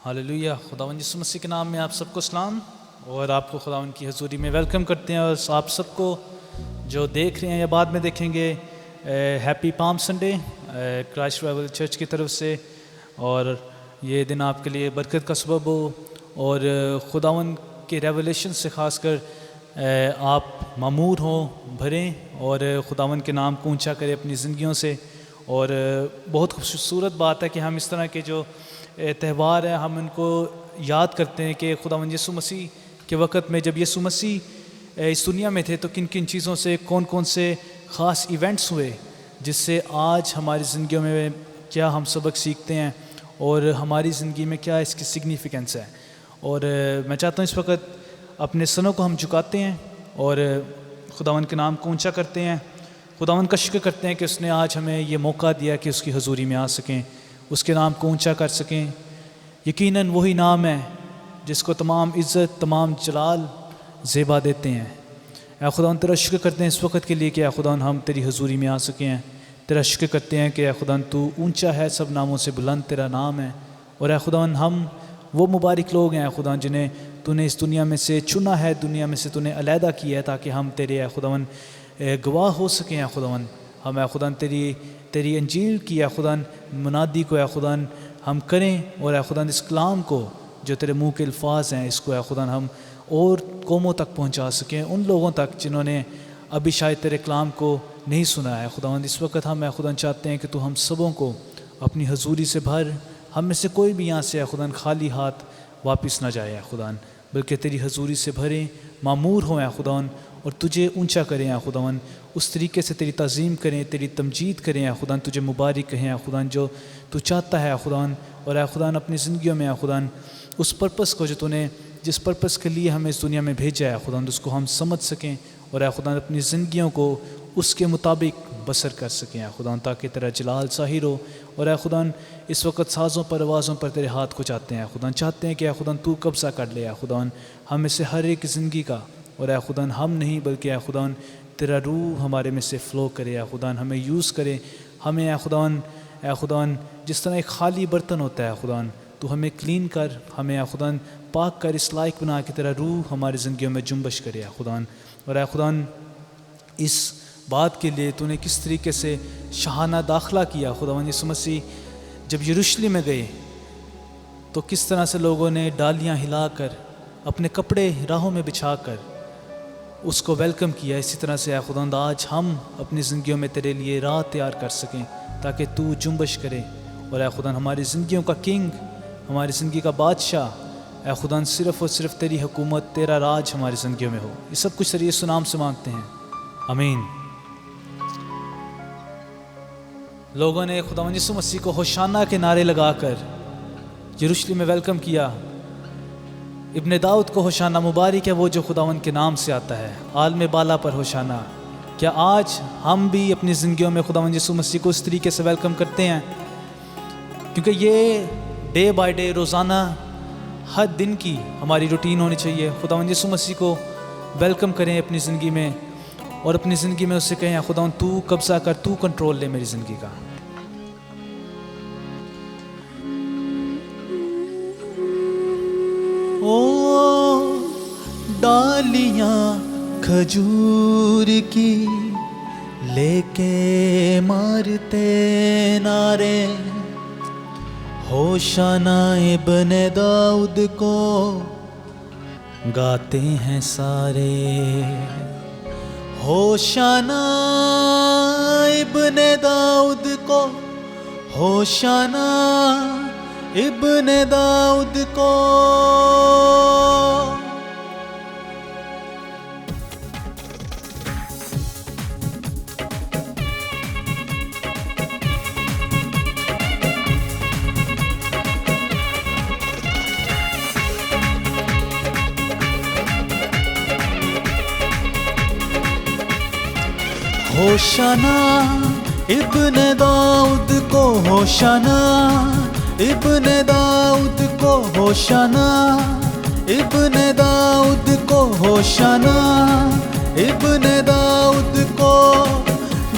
Hallelujah. خداوند یسوع مسیح کے نام میں آپ سب کو سلام، اور آپ کو خداوند کی حضوری میں ویلکم کرتے ہیں، اور آپ سب کو جو دیکھ رہے ہیں یا بعد میں دیکھیں گے happy palm Sunday Christ revival church کی طرف سے، اور یہ دن آپ کے لیے برکت کا سبب ہو، اور خداوند کے ریولیشن سے خاص کر آپ معمور ہوں، بھریں، اور خداوند کے نام کو اونچا کریں اپنی زندگیوں سے۔ اور بہت خوبصورت بات ہے کہ ہم اس طرح کے جو تہوار ہیں ہم ان کو یاد کرتے ہیں کہ خداوند یسوع مسیح کے وقت میں جب یسوع مسیح اس دنیا میں تھے تو کن کن چیزوں سے کون کون سے خاص ایونٹس ہوئے جس سے آج ہماری زندگیوں میں کیا ہم سبق سیکھتے ہیں اور ہماری زندگی میں کیا اس کی سگنیفیکنس ہے۔ اور میں چاہتا ہوں اس وقت اپنے سنوں کو ہم جھکاتے ہیں اور خداوند کے نام کو اونچا کرتے ہیں، خداوند کا شکر کرتے ہیں کہ اس نے آج ہمیں یہ موقع دیا کہ اس کی حضوری میں آ سکیں، اس کے نام کو اونچا کر سکیں۔ یقیناً وہی نام ہے جس کو تمام عزت، تمام جلال، زیبا دیتے ہیں۔ اے خداوند تیرا شکر کرتے ہیں اس وقت کے لیے کہ اے خداوند ہم تیری حضوری میں آ سکے ہیں۔ تیرا شکر کرتے ہیں کہ اے خداوند تو اونچا ہے، سب ناموں سے بلند تیرا نام ہے، اور اے خداوند ہم وہ مبارک لوگ ہیں اے خداوند جنہیں تو نے اس دنیا میں سے چنا ہے، دنیا میں سے تو نے علیحدہ کیا ہے تاکہ ہم تیرے اے خداوند گواہ ہو سکیں۔ اے خداوند ہم اے خداوند تیری انجیل کی اے خداوند منادی کو اے خداوند ہم کریں، اور اے خداوند اس کلام کو جو تیرے منہ کے الفاظ ہیں اس کو اے خداوند ہم اور قوموں تک پہنچا سکیں، ان لوگوں تک جنہوں نے ابھی شاید تیرے کلام کو نہیں سنا ہے۔ خداوند اس وقت ہم اے خداوند چاہتے ہیں کہ تو ہم سبوں کو اپنی حضوری سے بھر، ہم میں سے کوئی بھی یہاں سے اے خداوند خالی ہاتھ واپس نہ جائے اے خداوند، بلکہ تیری حضوری سے بھریں، معمور ہوں اے خداوند، اور تجھے اونچا کریں اے خداوند، اس طریقے سے تیری تعظیم کریں، تیری تمجید کریں اے خداوند، تجھے مبارک کہیں اے خداوند جو تو چاہتا ہے اے خداوند، اور اے خداوند اپنی زندگیوں میں اے خداوند اس پرپس کو جو تو نے جس پرپس کے لیے ہمیں اس دنیا میں بھیجا ہے خداوند اس کو ہم سمجھ سکیں، اور اے خداوند اپنی زندگیوں کو اس کے مطابق بسر کر سکیں اے خداوند، تاکہ تیرا جلال ظاہر ہو۔ اور اے خداوند اس وقت سازوں پر، آوازوں پر تیرے ہاتھ کو چاہتے ہیں اے خداوند، چاہتے ہیں کہ اے خداوند تو قبضہ کر لے اے خداوند ہم میں سے ہر ایک زندگی کا، اور اے خداوند ہم نہیں بلکہ اے خداوند تیرا روح ہمارے میں سے فلو کرے اے خداوند، ہمیں یوز کرے، ہمیں اے خداوند جس طرح ایک خالی برتن ہوتا ہے اے خداوند تو ہمیں کلین کر، ہمیں اے خداوند پاک کر، اس لائق بنا کہ تیرا روح ہماری زندگیوں میں جنبش کرے اے خداوند۔ اور اے خداوند اس بات کے لیے تو نے کس طریقے سے شاہانہ داخلہ کیا خداوند یسوع مسیح جب یروشلم میں گئے تو کس طرح سے لوگوں نے ڈالیاں ہلا کر اپنے کپڑے راہوں میں بچھا کر اس کو ویلکم کیا، اسی طرح سے اے خداوند آج ہم اپنی زندگیوں میں تیرے لیے راہ تیار کر سکیں تاکہ تو جنبش کرے، اور اے خداوند ہماری زندگیوں کا کنگ، ہماری زندگی کا بادشاہ اے خداوند صرف اور صرف تیری حکومت، تیرا راج ہماری زندگیوں میں ہو۔ یہ سب کچھ تیرے یسوع نام سے مانگتے ہیں، آمین۔ لوگوں نے خداوند یسوع مسیح کو ہوشانہ کے نعرے لگا کر یروشلم میں ویلکم کیا۔ ابن داؤد کو ہوشانہ، مبارک ہے وہ جو خداوند کے نام سے آتا ہے، عالم بالا پر ہوشانہ۔ کیا آج ہم بھی اپنی زندگیوں میں خداوند یسوع مسیح کو اس طریقے سے ویلکم کرتے ہیں؟ کیونکہ یہ ڈے بائی ڈے، روزانہ ہر دن کی ہماری روٹین ہونی چاہیے۔ خداوند یسوع مسیح کو ویلکم کریں اپنی زندگی میں، اور اپنی زندگی میں اس سے کہیں خداوند تو قبضہ کر، تو کنٹرول لے میری زندگی کا۔ او ڈالیاں کھجور کی لے کے مارتے نعرے، ہوشانہ ابن داؤد کو گاتے ہیں سارے، ہوشانہ ابن داؤد کو، ہوشانہ ابن داؤد کو۔ ہوشانہ ابن داؤد کو، ہوشانہ ابن داؤد کو، ہوشانہ ابن داؤد کو، ہوشانہ ابن داؤد کو۔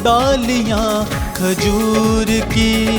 ڈالیاں کھجور کی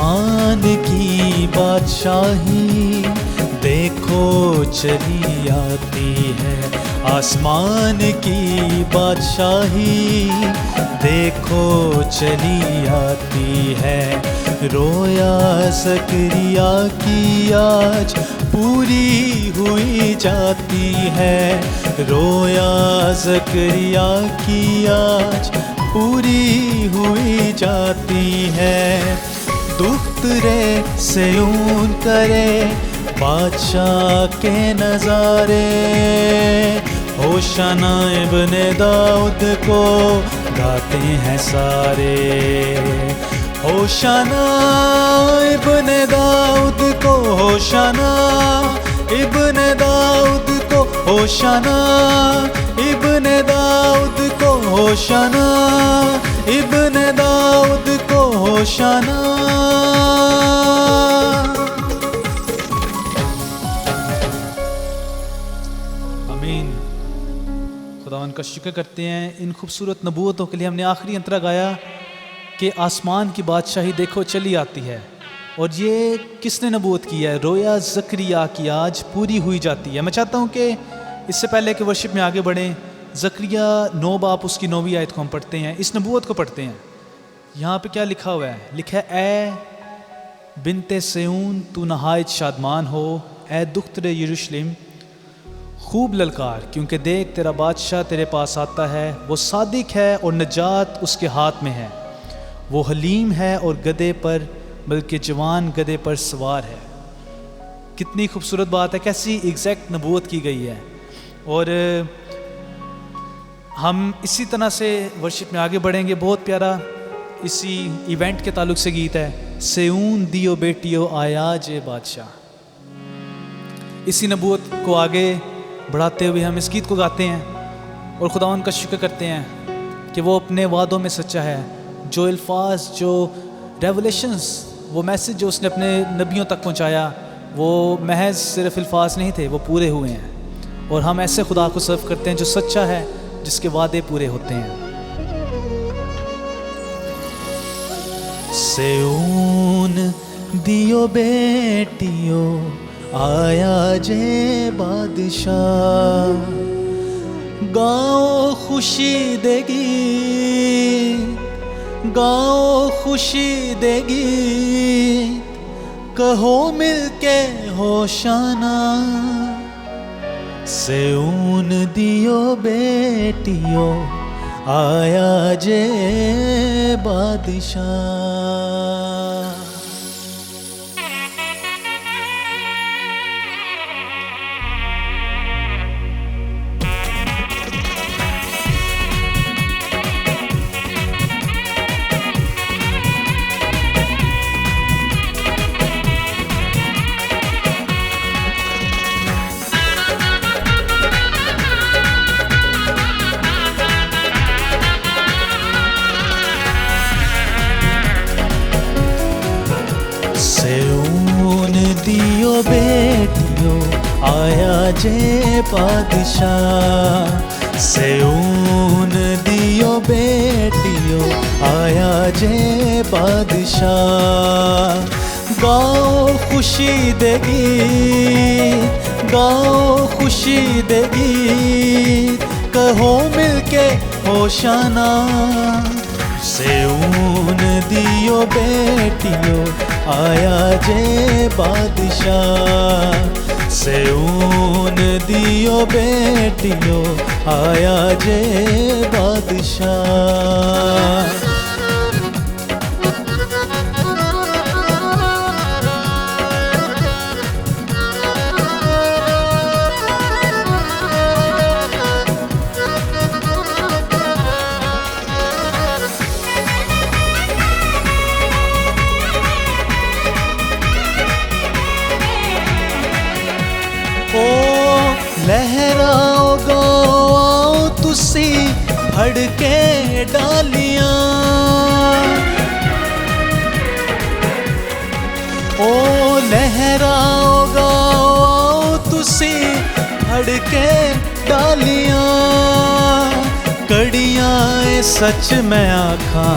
آسمان کی بادشاہی دیکھو چلی آتی ہے، آسمان کی بادشاہی دیکھو چلی آتی ہے، رویا زکریا کی آج پوری ہوئی جاتی ہے، رویا زکریا کی آج پوری ہوئی جاتی ہے، دخترے سیون کرے بادشاہ کے نظارے، ہوشنا ابن داؤد کو گاتے ہیں سارے، ہوشنا ابن داؤد کو، ہوشنا ابن داؤد کو، ہوشنا ابن داؤد کو، ہوشنا ابن داؤد کو، ہوشنا۔ آمین۔ خداوند کا شکر کرتے ہیں ان خوبصورت نبوتوں کے لیے۔ ہم نے آخری انترا گایا کہ آسمان کی بادشاہی دیکھو چلی آتی ہے، اور یہ کس نے نبوت کی ہے؟ رویا زکریا کی آج پوری ہوئی جاتی ہے۔ میں چاہتا ہوں کہ اس سے پہلے کہ ورشپ میں آگے بڑھیں، زکریا 9 باب اس کی 9ویں آیت کو ہم پڑھتے ہیں، اس نبوت کو پڑھتے ہیں۔ یہاں پہ کیا لکھا ہوا ہے؟ لکھا ہے اے بنت سیون تو نہایت شادمان ہو، اے دختر یروشلم خوب للکار، کیونکہ دیکھ تیرا بادشاہ تیرے پاس آتا ہے، وہ صادق ہے اور نجات اس کے ہاتھ میں ہے، وہ حلیم ہے اور گدھے پر بلکہ جوان گدھے پر سوار ہے۔ کتنی خوبصورت بات ہے، کیسی ایگزیکٹ نبوت کی گئی ہے۔ اور ہم اسی طرح سے ورشپ میں آگے بڑھیں گے۔ بہت پیارا اسی ایونٹ کے تعلق سے گیت ہے، سیون دیو بیٹیو آیا جے بادشاہ۔ اسی نبوت کو آگے بڑھاتے ہوئے ہم اس گیت کو گاتے ہیں اور خداوند کا شکر کرتے ہیں کہ وہ اپنے وعدوں میں سچا ہے۔ جو الفاظ، جو ریولیشنز، وہ میسج جو اس نے اپنے نبیوں تک پہنچایا، وہ محض صرف الفاظ نہیں تھے، وہ پورے ہوئے ہیں۔ اور ہم ایسے خدا کو سرو کرتے ہیں جو سچا ہے، جس کے وعدے پورے ہوتے ہیں۔ سیون دیو بیٹیو آیا جے بادشاہ، گاؤ خوشی دے گی، گاؤ خوشی دے گی، کہو مل کے ہوشانہ، سیون دیو بیٹیو آیا جے بادشاہ۔ دیو بیٹیو آیا جے بادشاہ، سیون دیو بیٹیو آیا جے بادشاہ، گاؤ خوشی دے گیت، گاؤ خوشی دے گیت، کہو مل کے ہوشانہ، سیون دیو بیٹیو آیا جے بادشاہ، سیون دیو بیٹیو آیا جے بادشاہ۔ لہراؤ گاؤ آؤ تسی پھڑ کے ڈالیاں، او لہراؤ گاؤ آؤ تسی پھڑ کے ڈالیاں، کڑیاں سچ میں آکھاں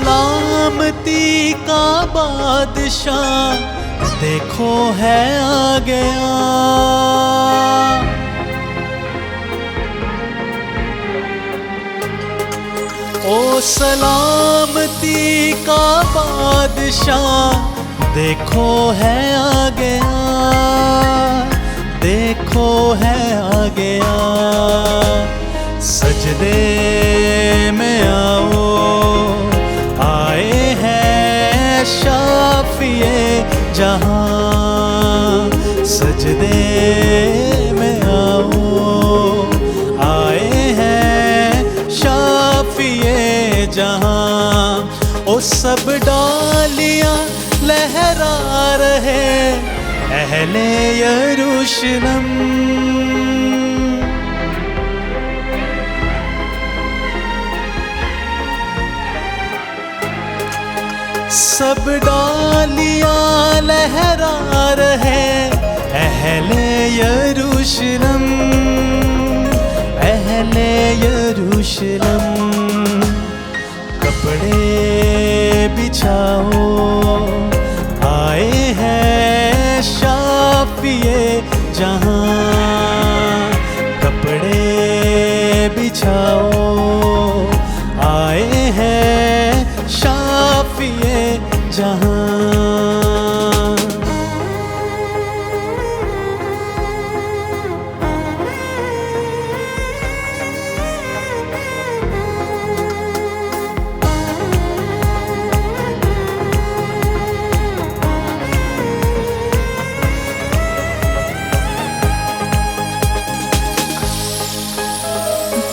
سلامتی کا بادشاہ دیکھو ہے آ گیا، او سلامتی کا بادشاہ دیکھو ہے آ گیا، دیکھو ہے آ گیا، سجدے میں آؤ، آئے ہیں شافیِ جہاں، سجدے میں آؤ، آئے ہیں شافیِ جہاں، او سب ڈالیاں لہرا رہے اہل یروشلم، سب ڈالیاں لہرا رہے اہل یروشلم، اہل یروشلم، کپڑے بچھاؤ، آئے ہیں شافیِ جہاں، کپڑے بچھاؤ، آئے ہیں شافیِ جہاں۔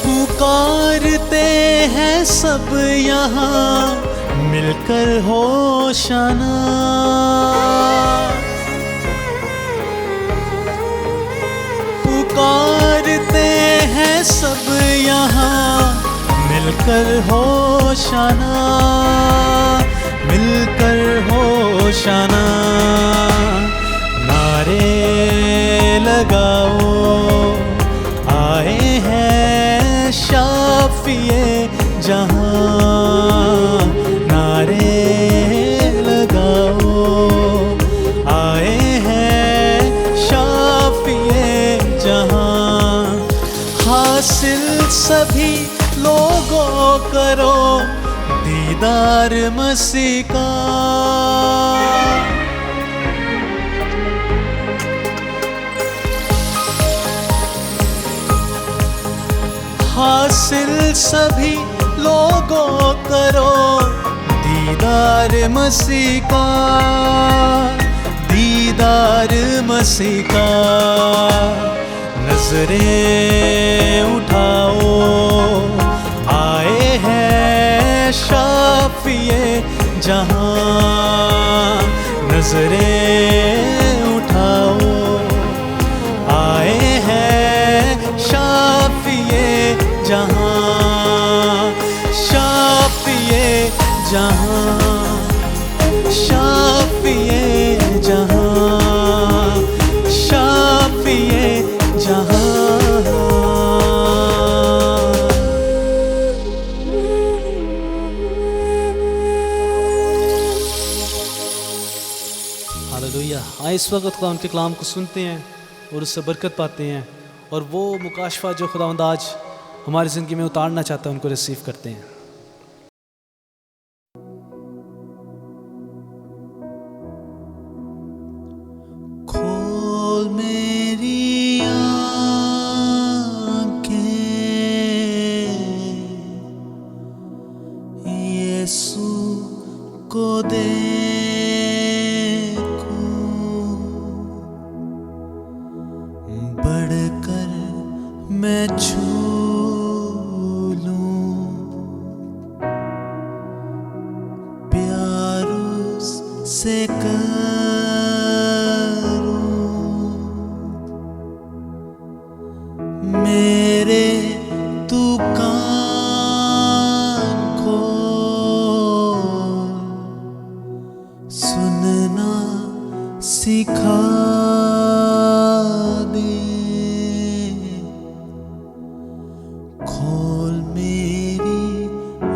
پکارتے ہیں سب یہاں مل کر ہوشانا، پکارتے ہیں سب یہاں مل کر ہوشانا، مل کر ہوشانا، نعرے لگاؤ، آئے ہیں شافیِ جہاں، نعرے لگاؤ، آئے ہیں شافیِ جہاں، حاصل سبھی لوگوں کرو دیدار مسیح کا، حاصل سبھی لوگوں کرو دیدار مسیح کا، دیدار مسیح کا، نظریں اٹھاؤ، آئے ہیں شافیِ جہاں، نظریں اٹھاؤ، آئے ہیں شافیِ جہاں، شافیِ جہاں، شافیِ جہاں، شافیِ جہاں۔ ہاللویہ۔ آئے اس وقت خدا ان کے کلام کو سنتے ہیں اور اس سے برکت پاتے ہیں، اور وہ مکاشفہ جو خداوند آج ہماری زندگی میں اتارنا چاہتا ہے ان کو ریسیو کرتے ہیں۔ کھول میری آنکھیں، یسوع کو دیکھوں، بڑھ کر میں چھو لوں، پیار اس سے میرے تو کان کھول، سننا سکھا دے، کھول میری آنکھیں،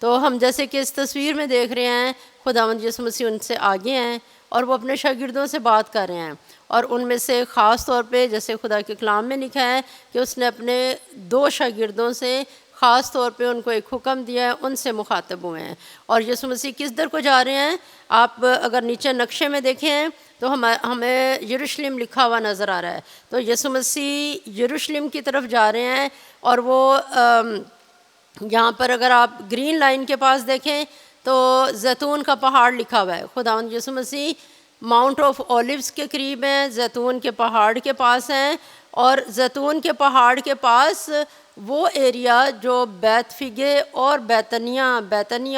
تو ہم جیسے کہ اس تصویر میں دیکھ رہے ہیں خداوند یسوع مسیح ان سے آگے ہیں اور وہ اپنے شاگردوں سے بات کر رہے ہیں، اور ان میں سے خاص طور پہ جیسے خدا کے کلام میں لکھا ہے کہ اس نے اپنے 2 شاگردوں سے خاص طور پہ ان کو ایک حکم دیا ہے، ان سے مخاطب ہوئے ہیں۔ اور یسوع مسیح کس در کو جا رہے ہیں؟ آپ اگر نیچے نقشے میں دیکھیں تو ہمیں یروشلم لکھا ہوا نظر آ رہا ہے، تو یسوع مسیح یروشلم کی طرف جا رہے ہیں، اور وہ یہاں پر اگر آپ گرین لائن کے پاس دیکھیں تو زیتون کا پہاڑ لکھا ہوا ہے۔ خداوند یسوع مسیح ماؤنٹ آف اولیوز کے قریب ہیں، زیتون کے پہاڑ کے پاس ہیں، اور زیتون کے پہاڑ کے پاس وہ ایریا جو بیت فگے اور بیتنیہ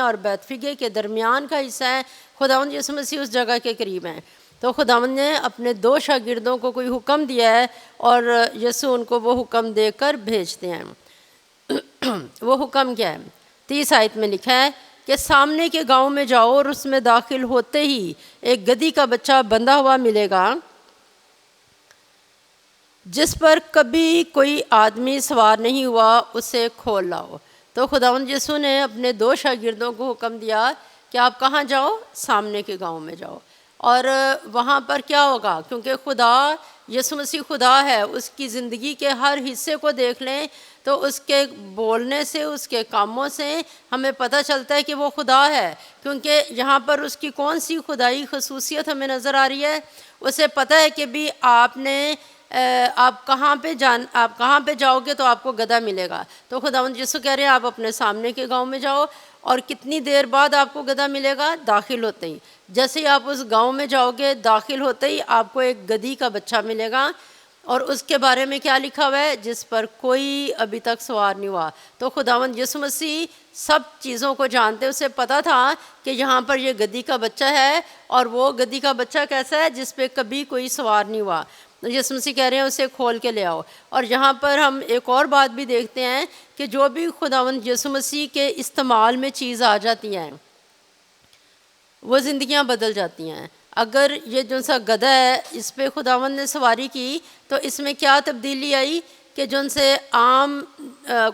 اور بیت فگے کے درمیان کا حصہ ہے، خداوند یسوع مسیح اس جگہ کے قریب ہیں۔ تو خداوند نے اپنے 2 شاگردوں کو کوئی حکم دیا ہے، اور یسوع ان کو وہ حکم دے کر بھیجتے ہیں۔ وہ حکم کیا ہے؟ 30 آیت میں لکھا ہے کہ سامنے کے گاؤں میں جاؤ اور اس میں داخل ہوتے ہی ایک گدھی کا بچہ بندھا ہوا ملے گا، جس پر کبھی کوئی آدمی سوار نہیں ہوا، اسے کھول لاؤ۔ تو خداوند یسوع نے اپنے 2 شاگردوں کو حکم دیا کہ آپ کہاں جاؤ؟ سامنے کے گاؤں میں جاؤ، اور وہاں پر کیا ہوگا؟ کیونکہ خدا یسوع مسیح خدا ہے، اس کی زندگی کے ہر حصے کو دیکھ لیں تو اس کے بولنے سے، اس کے کاموں سے ہمیں پتہ چلتا ہے کہ وہ خدا ہے، کیونکہ یہاں پر اس کی کون سی خدائی خصوصیت ہمیں نظر آ رہی ہے؟ اسے پتہ ہے کہ بھی آپ کہاں پہ جاؤ گے تو آپ کو گدھا ملے گا۔ تو خداوند یسوع کہہ رہے ہیں آپ اپنے سامنے کے گاؤں میں جاؤ، اور کتنی دیر بعد آپ کو گدھا ملے گا؟ داخل ہوتے ہی۔ جیسے ہی آپ اس گاؤں میں جاؤ گے، داخل ہوتے ہی آپ کو ایک گدھی کا بچہ ملے گا، اور اس کے بارے میں کیا لکھا ہوا ہے؟ جس پر کوئی ابھی تک سوار نہیں ہوا۔ تو خداوند یسوع مسیح سب چیزوں کو جانتے، اسے پتہ تھا کہ یہاں پر یہ گدھی کا بچہ ہے، اور وہ گدھی کا بچہ کیسا ہے؟ جس پہ کبھی کوئی سوار نہیں ہوا۔ یسوع مسیح کہہ رہے ہیں اسے کھول کے لے آؤ۔ اور یہاں پر ہم ایک اور بات بھی دیکھتے ہیں کہ جو بھی خداوند یسوع مسیح کے استعمال میں چیز آ جاتی ہیں وہ زندگیاں بدل جاتی ہیں۔ اگر یہ جو سا گدھا ہے اس پہ خداوند نے سواری کی تو اس میں کیا تبدیلی آئی کہ جو ان سے عام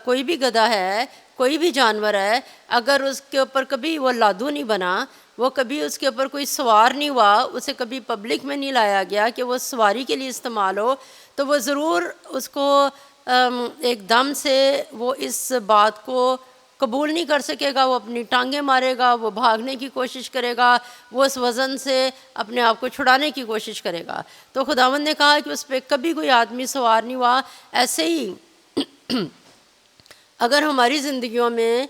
کوئی بھی گدھا ہے، کوئی بھی جانور ہے، اگر اس کے اوپر کبھی وہ لادو نہیں بنا، وہ کبھی اس کے اوپر کوئی سوار نہیں ہوا، اسے کبھی پبلک میں نہیں لایا گیا کہ وہ سواری کے لیے استعمال ہو، تو وہ ضرور اس کو ایک دم سے وہ اس بات کو قبول نہیں کر سکے گا، وہ اپنی ٹانگیں مارے گا، وہ بھاگنے کی کوشش کرے گا، وہ اس وزن سے اپنے آپ کو چھڑانے کی کوشش کرے گا۔ تو خداوند نے کہا کہ اس پہ کبھی کوئی آدمی سوار نہیں ہوا۔ ایسے ہی اگر ہماری زندگیوں میں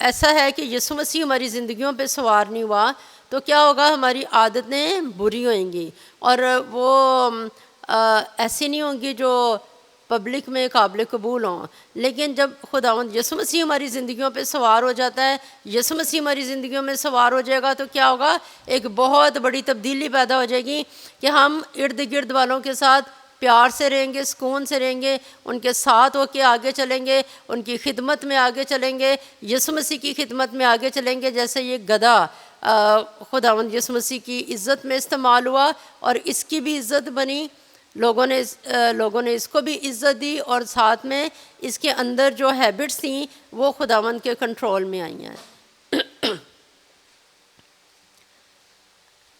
ایسا ہے کہ یسوع مسیح ہماری زندگیوں پہ سوار نہیں ہوا تو کیا ہوگا؟ ہماری عادتیں بری ہوئیں گی، اور وہ ایسی نہیں ہوں گی جو پبلک میں قابل قبول ہوں۔ لیکن جب خداوند یسوع مسیح ہماری زندگیوں پہ سوار ہو جاتا ہے، یسوع مسیح ہماری زندگیوں میں سوار ہو جائے گا تو کیا ہوگا؟ ایک بہت بڑی تبدیلی پیدا ہو جائے گی کہ ہم ارد گرد والوں کے ساتھ پیار سے رہیں گے، سکون سے رہیں گے، ان کے ساتھ ہو کے آگے چلیں گے، ان کی خدمت میں آگے چلیں گے، یسوع مسیح کی خدمت میں آگے چلیں گے۔ جیسے یہ گدھا خداوند یسوع مسیح کی عزت میں استعمال ہوا اور اس کی بھی عزت بنی، لوگوں نے اس کو بھی عزت دی، اور ساتھ میں اس کے اندر جو ہیبٹس تھیں وہ خداوند کے کنٹرول میں آئی ہیں۔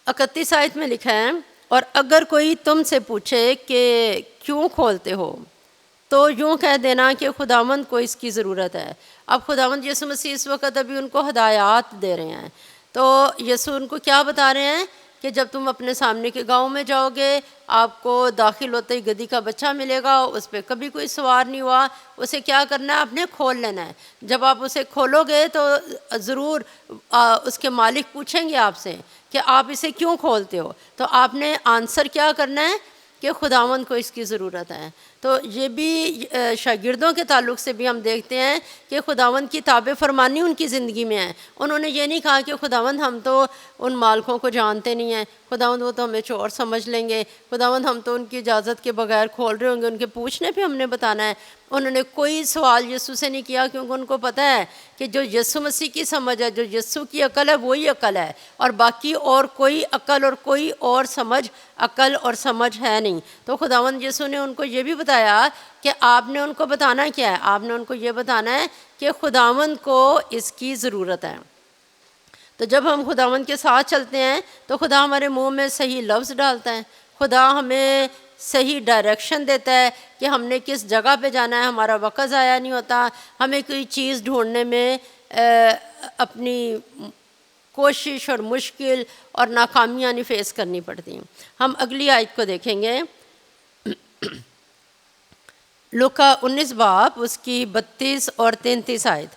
31 آیت میں لکھا ہے، اور اگر کوئی تم سے پوچھے کہ کیوں کھولتے ہو تو یوں کہہ دینا کہ خداوند کو اس کی ضرورت ہے۔ اب خداوند یسوع مسیح اس وقت ابھی ان کو ہدایات دے رہے ہیں، تو یسوع ان کو کیا بتا رہے ہیں کہ جب تم اپنے سامنے کے گاؤں میں جاؤ گے، آپ کو داخل ہوتے ہی گدھی کا بچہ ملے گا، اس پہ کبھی کوئی سوار نہیں ہوا، اسے کیا کرنا ہے؟ آپ نے کھول لینا ہے۔ جب آپ اسے کھولو گے تو ضرور اس کے مالک پوچھیں گے آپ سے کہ آپ اسے کیوں کھولتے ہو، تو آپ نے آنسر کیا کرنا ہے کہ خداوند کو اس کی ضرورت ہے۔ تو یہ بھی شاگردوں کے تعلق سے بھی ہم دیکھتے ہیں کہ خداوند کی تابع فرمانی ان کی زندگی میں ہے۔ انہوں نے یہ نہیں کہا کہ خداوند ہم تو ان مالکوں کو جانتے نہیں ہیں، خداوند وہ تو ہمیں چور سمجھ لیں گے، خداوند ہم تو ان کی اجازت کے بغیر کھول رہے ہوں گے، ان کے پوچھنے پہ ہم نے بتانا ہے۔ انہوں نے کوئی سوال یسوع سے نہیں کیا، کیونکہ ان کو پتہ ہے کہ جو یسوع مسیح کی سمجھ ہے، جو یسوع کی عقل ہے، وہی عقل ہے، اور باقی اور کوئی عقل اور کوئی اور سمجھ عقل اور سمجھ ہے نہیں۔ تو خداوند یسوع نے ان کو یہ بھی بتایا بتایا کہ آپ نے ان کو بتانا کیا ہے؟ آپ نے ان کو یہ بتانا ہے کہ خداوند کو اس کی ضرورت ہے۔ تو جب ہم خداوند کے ساتھ چلتے ہیں تو خدا ہمارے منہ میں صحیح لفظ ڈالتا ہے، خدا ہمیں صحیح ڈائریکشن دیتا ہے کہ ہم نے کس جگہ پہ جانا ہے، ہمارا وقت ضائع نہیں ہوتا، ہمیں کوئی چیز ڈھونڈنے میں اپنی کوشش اور مشکل اور ناکامیاں نہیں فیس کرنی پڑتی۔ ہم اگلی آیت کو دیکھیں گے، لوکا 19 باب اس کی 32 اور 33 آیت۔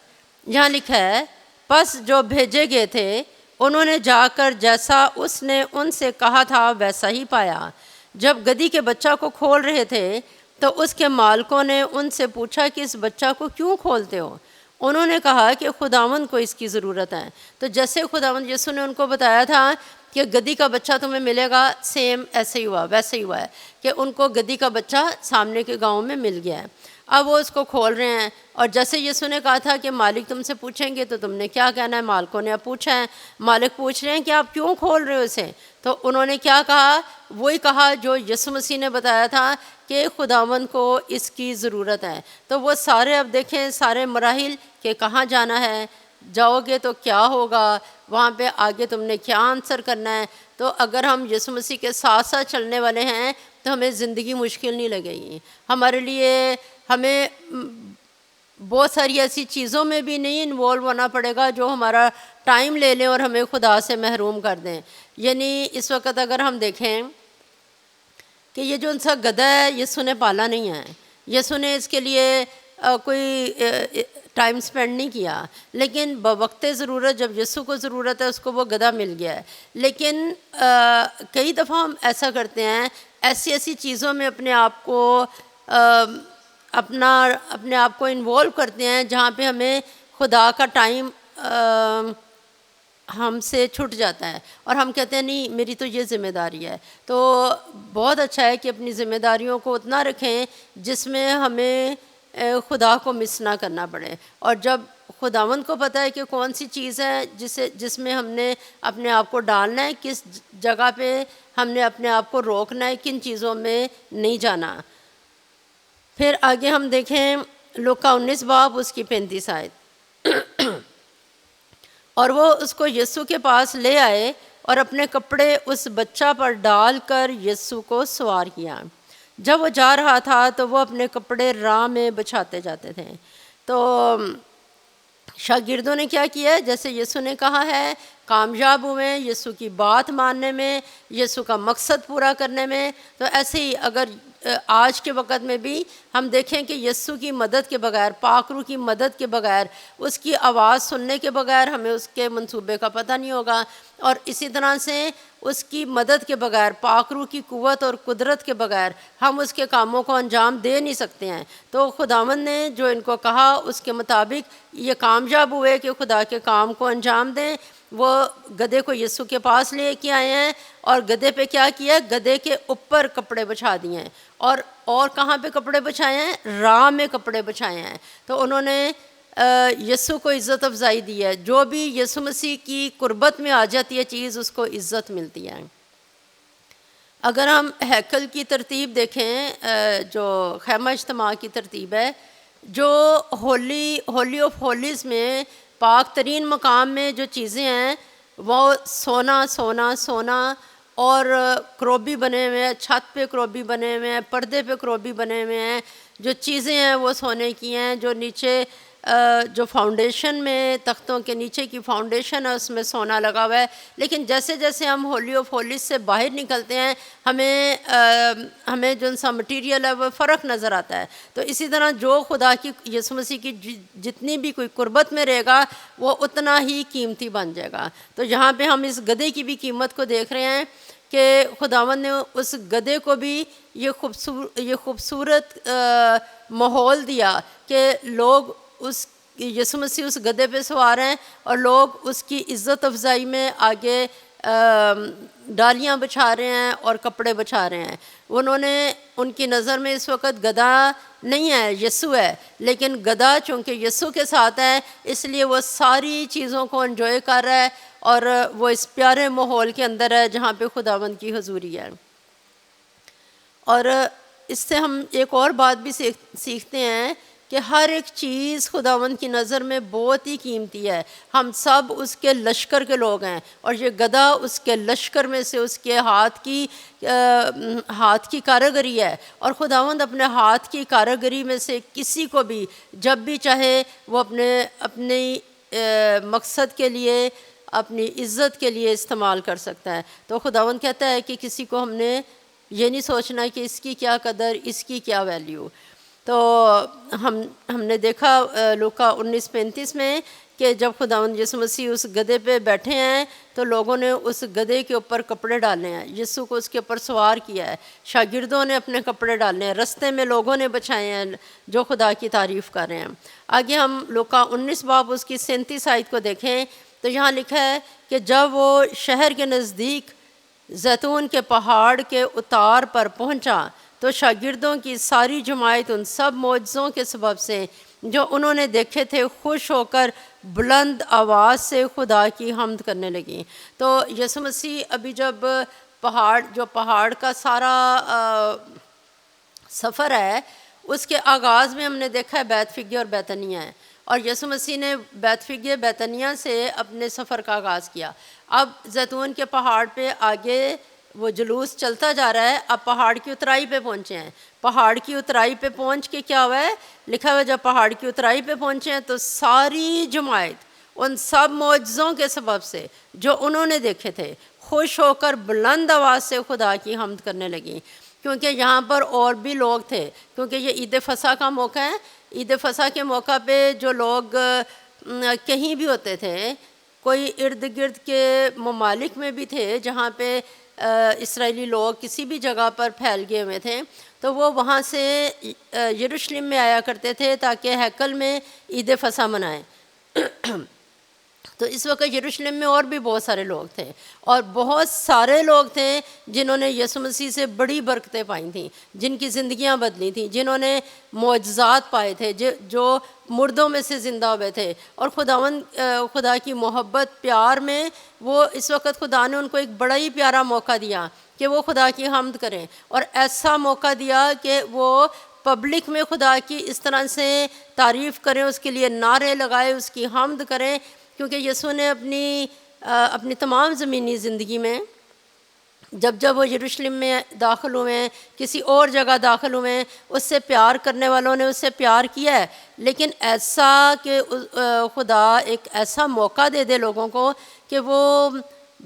یہاں لکھا ہے، پس جو بھیجے گئے تھے انہوں نے جا کر جیسا اس نے ان سے کہا تھا ویسا ہی پایا۔ جب گدھی کے بچہ کو کھول رہے تھے تو اس کے مالکوں نے ان سے پوچھا کہ اس بچہ کو کیوں کھولتے ہو؟ انہوں نے کہا کہ خداوند کو اس کی ضرورت ہے۔ تو جیسے خداوند یسوع نے ان کو بتایا تھا کہ گدھی کا بچہ تمہیں ملے گا، سیم ایسے ہی ہوا، ویسے ہی ہوا ہے کہ ان کو گدھی کا بچہ سامنے کے گاؤں میں مل گیا ہے۔ اب وہ اس کو کھول رہے ہیں، اور جیسے یسوع نے کہا تھا کہ مالک تم سے پوچھیں گے تو تم نے کیا کہنا ہے، مالکوں نے اب پوچھا ہے، مالک پوچھ رہے ہیں کہ آپ کیوں کھول رہے ہو اسے؟ تو انہوں نے کیا کہا؟ وہی کہا جو یسوع مسیح نے بتایا تھا کہ خداوند کو اس کی ضرورت ہے۔ تو وہ سارے اب دیکھیں سارے مراحل کہ کہاں جانا ہے، جاؤ گے تو کیا ہوگا، وہاں پہ آگے تم نے کیا آنسر کرنا ہے۔ تو اگر ہم یسوع مسیح کے ساتھ ساتھ چلنے والے ہیں تو ہمیں زندگی مشکل نہیں لگے گی۔ ہمارے لیے ہمیں بہت ساری ایسی چیزوں میں بھی نہیں انوالو ہونا پڑے گا جو ہمارا ٹائم لے لیں اور ہمیں خدا سے محروم کر دیں۔ یعنی اس وقت اگر ہم دیکھیں کہ یہ جو ان سا گدھا ہے یسوع نے پالا نہیں ہے، یسوع نے اس کے لیے کوئی ٹائم سپینڈ نہیں کیا، لیکن بوقت ضرورت جب یسوع کو ضرورت ہے اس کو وہ گدھا مل گیا ہے۔ لیکن کئی دفعہ ہم ایسا کرتے ہیں، ایسی چیزوں میں اپنے آپ کو انوالو کرتے ہیں جہاں پہ ہمیں خدا کا ٹائم ہم سے چھٹ جاتا ہے، اور ہم کہتے ہیں نہیں میری تو یہ ذمہ داری ہے۔ تو بہت اچھا ہے کہ اپنی ذمہ داریوں کو اتنا رکھیں جس میں ہمیں خدا کو مس نہ کرنا پڑے، اور جب خداوند کو پتہ ہے کہ کون سی چیز ہے جس میں ہم نے اپنے آپ کو ڈالنا ہے، کس جگہ پہ ہم نے اپنے آپ کو روکنا ہے، کن چیزوں میں نہیں جانا۔ پھر آگے ہم دیکھیں لوکا 19 باب اس کی 35 آیت۔ اور وہ اس کو یسوع کے پاس لے آئے اور اپنے کپڑے اس بچہ پر ڈال کر یسوع کو سوار کیا۔ جب وہ جا رہا تھا تو وہ اپنے کپڑے راہ میں بچھاتے جاتے تھے۔ تو شاگردوں نے کیا کیا؟ جیسے یسوع نے کہا ہے کامیاب ہوئے یسوع کی بات ماننے میں، یسوع کا مقصد پورا کرنے میں۔ تو ایسے ہی اگر آج کے وقت میں بھی ہم دیکھیں کہ یسوع کی مدد کے بغیر، پاک روح کی مدد کے بغیر، اس کی آواز سننے کے بغیر ہمیں اس کے منصوبے کا پتہ نہیں ہوگا، اور اسی طرح سے اس کی مدد کے بغیر، پاک روح کی قوت اور قدرت کے بغیر ہم اس کے کاموں کو انجام دے نہیں سکتے ہیں۔ تو خداوند نے جو ان کو کہا اس کے مطابق یہ کامیاب ہوئے کہ خدا کے کام کو انجام دیں۔ وہ گدھے کو یسوع کے پاس لے کے آئے ہیں، اور گدھے پہ کیا کیا؟ گدھے کے اوپر کپڑے بچھا دیے ہیں، اور کہاں پہ کپڑے بچھائے ہیں؟ راہ میں کپڑے بچھائے ہیں۔ تو انہوں نے یسوع کو عزت افزائی دی ہے۔ جو بھی یسوع مسیح کی قربت میں آ جاتی ہے چیز اس کو عزت ملتی ہے۔ اگر ہم ہیکل کی ترتیب دیکھیں، جو خیمہ اجتماع کی ترتیب ہے، جو ہولی آف ہولیز میں پاک ترین مقام میں جو چیزیں ہیں وہ سونا اور کروبی بنے ہوئے ہیں، چھت پہ کروبی بنے ہوئے ہیں، پردے پہ کروبی بنے ہوئے ہیں، جو چیزیں ہیں وہ سونے کی ہیں، جو نیچے جو فاؤنڈیشن میں تختوں کے نیچے کی فاؤنڈیشن ہے اس میں سونا لگا ہوا ہے۔ لیکن جیسے جیسے ہم ہولی آف ہولیز سے باہر نکلتے ہیں ہمیں جو سا مٹیریل ہے وہ فرق نظر آتا ہے۔ تو اسی طرح جو خدا کی یسوع مسیح کی جتنی بھی کوئی قربت میں رہے گا وہ اتنا ہی قیمتی بن جائے گا۔ تو یہاں پہ ہم اس گدھے کی بھی قیمت کو دیکھ رہے ہیں کہ خداوند نے اس گدھے کو بھی یہ خوبصورت ماحول دیا کہ لوگ یسوع مسیح اس گدھے پہ سوار ہیں، اور لوگ اس کی عزت افزائی میں آگے ڈالیاں بچھا رہے ہیں اور کپڑے بچھا رہے ہیں۔ انہوں نے ان کی نظر میں اس وقت گدھا نہیں ہے، یسوع ہے، لیکن گدھا چونکہ یسوع کے ساتھ ہے اس لیے وہ ساری چیزوں کو انجوائے کر رہا ہے، اور وہ اس پیارے ماحول کے اندر ہے جہاں پہ خداوند کی حضوری ہے۔ اور اس سے ہم ایک اور بات بھی سیکھتے ہیں کہ ہر ایک چیز خداوند کی نظر میں بہت ہی قیمتی ہے. ہم سب اس کے لشکر کے لوگ ہیں، اور یہ گدھا اس کے لشکر میں سے اس کے ہاتھ کی کاریگری ہے. اور خداوند اپنے ہاتھ کی کاریگری میں سے کسی کو بھی جب بھی چاہے وہ اپنی مقصد کے لیے، اپنی عزت کے لیے استعمال کر سکتا ہے. تو خداوند کہتا ہے کہ کسی کو ہم نے یہ نہیں سوچنا کہ اس کی کیا قدر، اس کی کیا ویلیو. تو ہم نے دیکھا لوکا 19:35 میں کہ جب خداوند یسوع مسیح اس گدھے پہ بیٹھے ہیں تو لوگوں نے اس گدھے کے اوپر کپڑے ڈالے ہیں، یسوع کو اس کے اوپر سوار کیا ہے، شاگردوں نے اپنے کپڑے ڈالے ہیں، رستے میں لوگوں نے بچھائے ہیں جو خدا کی تعریف کر رہے ہیں. آگے ہم لوکا 19 باب اس کی 37 آیت کو دیکھیں تو یہاں لکھا ہے کہ جب وہ شہر کے نزدیک زیتون کے پہاڑ کے اتار پر پہنچا تو شاگردوں کی ساری جماعت ان سب معجزوں کے سبب سے جو انہوں نے دیکھے تھے خوش ہو کر بلند آواز سے خدا کی حمد کرنے لگی. تو یسوع مسیح ابھی جب پہاڑ کا سارا سفر ہے، اس کے آغاز میں ہم نے دیکھا ہے بیت فگے اور بیتنیہ ہے، اور یسوع مسیح نے بیت فگے بیتنیہ سے اپنے سفر کا آغاز کیا. اب زیتون کے پہاڑ پہ آگے وہ جلوس چلتا جا رہا ہے. اب پہاڑ کی اترائی پہ پہنچے ہیں. پہاڑ کی اترائی پہ پہنچ کے کیا ہوا ہے؟ لکھا ہوا ہے جب پہاڑ کی اترائی پہ پہنچے ہیں تو ساری جماعت ان سب معجزوں کے سبب سے جو انہوں نے دیکھے تھے خوش ہو کر بلند آواز سے خدا کی حمد کرنے لگی. کیونکہ یہاں پر اور بھی لوگ تھے، کیونکہ یہ عید فصح کا موقع ہے. عید فصح کے موقع پہ جو لوگ کہیں بھی ہوتے تھے، کوئی ارد گرد کے ممالک میں بھی تھے جہاں پہ اسرائیلی لوگ کسی بھی جگہ پر پھیل گئے ہوئے تھے، تو وہ وہاں سے یروشلم میں آیا کرتے تھے تاکہ ہیکل میں عید فصح منائیں. تو اس وقت یروشلم میں اور بھی بہت سارے لوگ تھے، اور بہت سارے لوگ تھے جنہوں نے یسوع مسیح سے بڑی برکتیں پائی تھیں، جن کی زندگیاں بدلی تھیں، جنہوں نے معجزات پائے تھے، جو مردوں میں سے زندہ ہوئے تھے. اور خدا کی محبت پیار میں وہ اس وقت خدا نے ان کو ایک بڑا ہی پیارا موقع دیا کہ وہ خدا کی حمد کریں، اور ایسا موقع دیا کہ وہ پبلک میں خدا کی اس طرح سے تعریف کریں، اس کے لیے نعرے لگائے، اس کی حمد کریں. کیونکہ یسوع نے اپنی تمام زمینی زندگی میں جب وہ یروشلم میں داخل ہوئے، کسی اور جگہ داخل ہوئے، اس سے پیار کرنے والوں نے اس سے پیار کیا ہے، لیکن ایسا کہ خدا ایک ایسا موقع دے دے لوگوں کو کہ وہ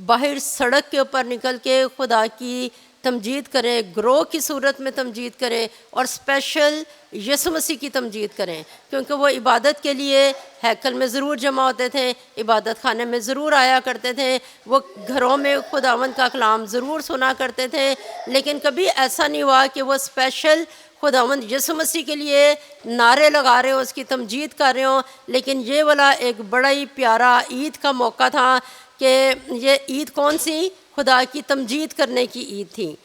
باہر سڑک کے اوپر نکل کے خدا کی تمجید کریں، گروہ کی صورت میں تمجید کریں، اور اسپیشل یسوع مسیح کی تمجید کریں. کیونکہ وہ عبادت کے لیے ہیکل میں ضرور جمع ہوتے تھے، عبادت خانے میں ضرور آیا کرتے تھے، وہ گھروں میں خداوند کا کلام ضرور سنا کرتے تھے، لیکن کبھی ایسا نہیں ہوا کہ وہ اسپیشل خداوند یسوع مسیح کے لیے نعرے لگا رہے ہوں، اس کی تمجید کر رہے ہوں. لیکن یہ والا ایک بڑا ہی پیارا عید کا موقع تھا کہ یہ عید کون سی؟ خدا کی تمجید کرنے کی عید تھی.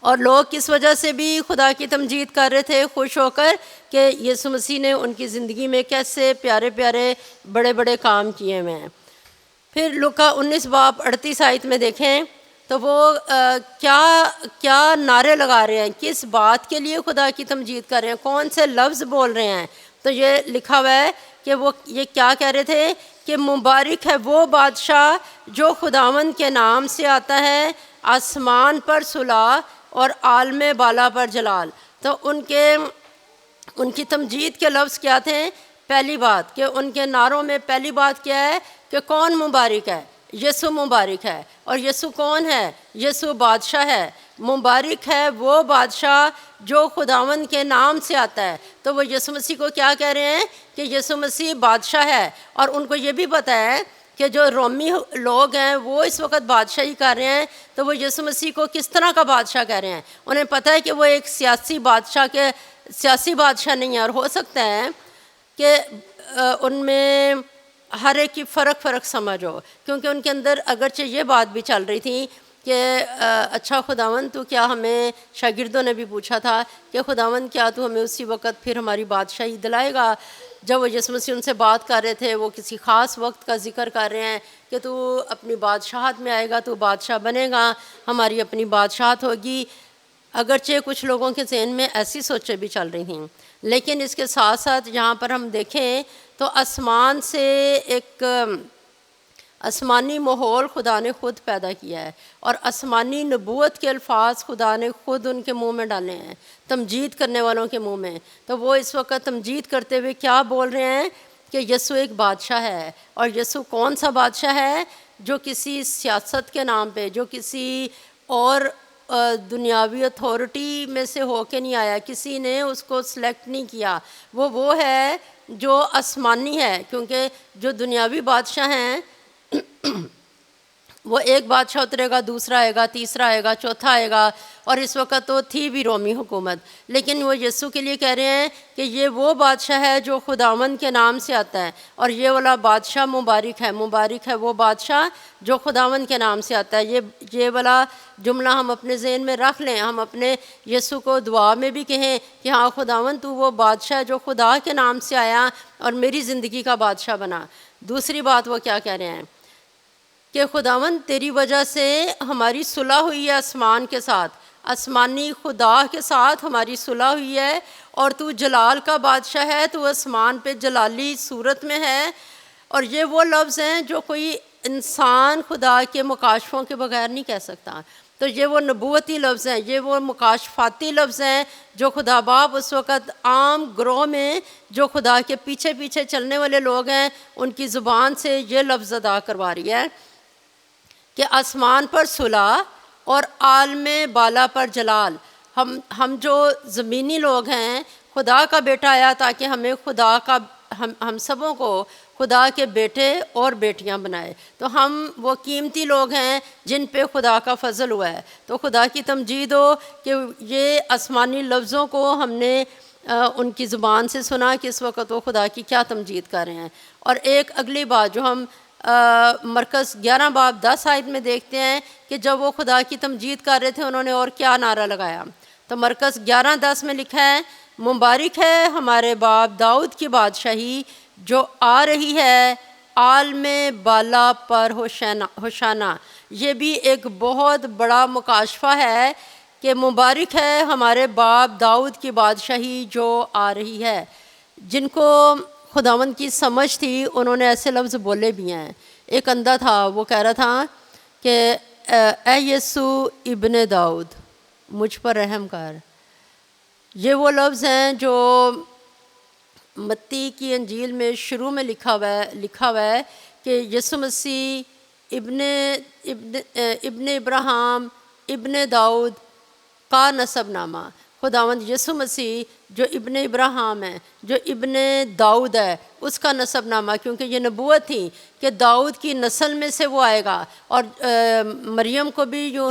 اور لوگ کس وجہ سے بھی خدا کی تمجید کر رہے تھے خوش ہو کر؟ کہ یسوع مسیح نے ان کی زندگی میں کیسے پیارے پیارے بڑے بڑے کام کیے ہوئے ہیں. پھر لوکا 19 باب 38 آیت میں دیکھیں تو وہ کیا نعرے لگا رہے ہیں، کس بات کے لیے خدا کی تمجید کر رہے ہیں، کون سے لفظ بول رہے ہیں. تو یہ لکھا ہوا ہے کہ وہ یہ کیا کہہ رہے تھے کہ مبارک ہے وہ بادشاہ جو خداوند کے نام سے آتا ہے، آسمان پر صلاح اور عالم بالا پر جلال. تو ان کی تمجید کے لفظ کیا تھے؟ پہلی بات کہ ان کے نعروں میں پہلی بات کیا ہے کہ کون مبارک ہے؟ یسوع مبارک ہے. اور یسوع کون ہے؟ یسوع بادشاہ ہے. مبارک ہے وہ بادشاہ جو خداوند کے نام سے آتا ہے. تو وہ یسوع مسیح کو کیا کہہ رہے ہیں کہ یسوع مسیح بادشاہ ہے. اور ان کو یہ بھی پتہ ہے کہ جو رومی لوگ ہیں وہ اس وقت بادشاہی کر رہے ہیں، تو وہ یسوع مسیح کو کس طرح کا بادشاہ کہہ رہے ہیں. انہیں پتہ ہے کہ وہ ایک سیاسی بادشاہ نہیں ہے، اور ہو سکتا ہے کہ ان میں ہر ایک کی فرق سمجھ ہو، کیونکہ ان کے اندر اگرچہ یہ بات بھی چل رہی تھی کہ اچھا خداوند تو کیا ہمیں، شاگردوں نے بھی پوچھا تھا کہ خداوند کیا تو ہمیں اسی وقت پھر ہماری بادشاہی دلائے گا. جب وہ یسوع مسیح ان سے بات کر رہے تھے، وہ کسی خاص وقت کا ذکر کر رہے ہیں کہ تو اپنی بادشاہت میں آئے گا، تو بادشاہ بنے گا، ہماری اپنی بادشاہت ہوگی. اگرچہ کچھ لوگوں کے ذہن میں ایسی سوچیں بھی چل رہی تھیں، لیکن اس کے ساتھ ساتھ یہاں پر ہم دیکھیں تو آسمان سے ایک آسمانی ماحول خدا نے خود پیدا کیا ہے، اور آسمانی نبوت کے الفاظ خدا نے خود ان کے منہ میں ڈالے ہیں، تمجید کرنے والوں کے منہ میں۔ تو وہ اس وقت تمجید کرتے ہوئے کیا بول رہے ہیں کہ یسوع ایک بادشاہ ہے، اور یسوع کون سا بادشاہ ہے؟ جو کسی سیاست کے نام پہ، جو کسی اور دنیاوی اتھارٹی میں سے ہو کے نہیں آیا، کسی نے اس کو سلیکٹ نہیں کیا، وہ ہے جو آسمانی ہے، کیونکہ جو دنیاوی بادشاہ ہیں وہ ایک بادشاہ اترے گا، دوسرا آئے گا، تیسرا آئے گا، چوتھا آئے گا، اور اس وقت تو تھی بھی رومی حکومت، لیکن وہ یسوع کے لیے کہہ رہے ہیں کہ یہ وہ بادشاہ ہے جو خداوند کے نام سے آتا ہے، اور یہ والا بادشاہ مبارک ہے وہ بادشاہ جو خداوند کے نام سے آتا ہے۔ یہ والا جملہ ہم اپنے ذہن میں رکھ لیں، ہم اپنے یسوع کو دعا میں بھی کہیں کہ ہاں خداوند تو وہ بادشاہ جو خدا کے نام سے آیا اور میری زندگی کا بادشاہ بنا۔ دوسری بات وہ کیا کہہ رہے ہیں کہ خداوند تیری وجہ سے ہماری صلح ہوئی ہے آسمان کے ساتھ، آسمانی خدا کے ساتھ ہماری صلح ہوئی ہے، اور تو جلال کا بادشاہ ہے، تو آسمان پہ جلالی صورت میں ہے۔ اور یہ وہ لفظ ہیں جو کوئی انسان خدا کے مکاشفوں کے بغیر نہیں کہہ سکتا۔ تو یہ وہ نبوتی لفظ ہیں، یہ وہ مکاشفاتی لفظ ہیں جو خدا باپ اس وقت عام گروہ میں جو خدا کے پیچھے پیچھے چلنے والے لوگ ہیں ان کی زبان سے یہ لفظ ادا کروا رہی ہے کہ آسمان پر صلح اور عالم بالا پر جلال۔ ہم جو زمینی لوگ ہیں، خدا کا بیٹا آیا تاکہ ہمیں ہم سبوں کو خدا کے بیٹے اور بیٹیاں بنائے۔ تو ہم وہ قیمتی لوگ ہیں جن پہ خدا کا فضل ہوا ہے۔ تو خدا کی تمجید ہو کہ یہ آسمانی لفظوں کو ہم نے ان کی زبان سے سنا کہ اس وقت وہ خدا کی کیا تمجید کر رہے ہیں۔ اور ایک اگلی بات جو ہم مرکز 11 باب 10 آیت میں دیکھتے ہیں کہ جب وہ خدا کی تمجید کر رہے تھے انہوں نے اور کیا نعرہ لگایا۔ تو مرکز 11:10 میں لکھا ہے، مبارک ہے ہمارے باپ داؤد کی بادشاہی جو آ رہی ہے، عالم بالا پر ہوشانہ۔ یہ بھی ایک بہت بڑا مکاشفہ ہے کہ مبارک ہے ہمارے باپ داؤد کی بادشاہی جو آ رہی ہے۔ جن کو خداوند کی سمجھ تھی انہوں نے ایسے لفظ بولے بھی ہیں۔ ایک اندھا تھا، وہ کہہ رہا تھا کہ اے یسوع ابن داؤد مجھ پر رحم کر۔ یہ وہ لفظ ہیں جو متی کی انجیل میں شروع میں لکھا ہوا ہے کہ یسوع مسیح ابن ابراہیم ابن داؤد کا نسب نامہ۔ خداوند یسوع مسیح جو ابن ابراہیم ہے، جو ابن داؤد ہے، اس کا نسب نامہ، کیونکہ یہ نبوت تھی کہ داؤد کی نسل میں سے وہ آئے گا۔ اور مریم کو بھی جو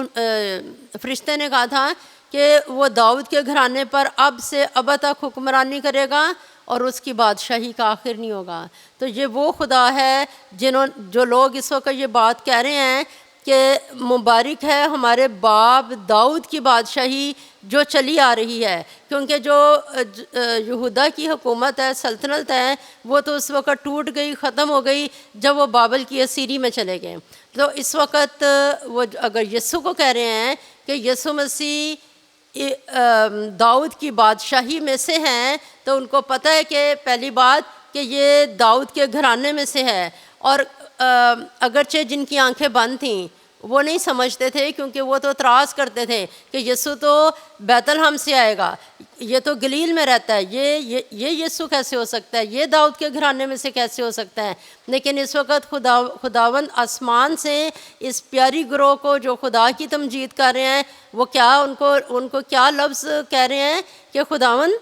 فرشتے نے کہا تھا کہ وہ داؤد کے گھرانے پر اب سے اب تک حکمرانی کرے گا اور اس کی بادشاہی کا آخر نہیں ہوگا۔ تو یہ وہ خدا ہے جو لوگ اس وقت یہ بات کہہ رہے ہیں کہ مبارک ہے ہمارے باپ داؤد کی بادشاہی جو چلی آ رہی ہے، کیونکہ جو یہودا کی حکومت ہے، سلطنت ہے، وہ تو اس وقت ٹوٹ گئی، ختم ہو گئی جب وہ بابل کی اسیری میں چلے گئے۔ تو اس وقت وہ اگر یسوع کو کہہ رہے ہیں کہ یسوع مسیح داؤد کی بادشاہی میں سے ہیں، تو ان کو پتہ ہے کہ پہلی بات کہ یہ داؤد کے گھرانے میں سے ہے۔ اور اگرچہ جن کی آنکھیں بند تھیں وہ نہیں سمجھتے تھے، کیونکہ وہ تو اعتراض کرتے تھے کہ یسوع تو بیت لحم سے آئے گا، یہ تو گلیل میں رہتا ہے، یہ یسوع کیسے ہو سکتا ہے، یہ داؤد کے گھرانے میں سے کیسے ہو سکتا ہے۔ لیکن اس وقت خداوند آسمان سے اس پیاری گروہ کو جو خدا کی تمجید کر رہے ہیں، وہ کیا ان کو کیا لفظ کہہ رہے ہیں کہ خداوند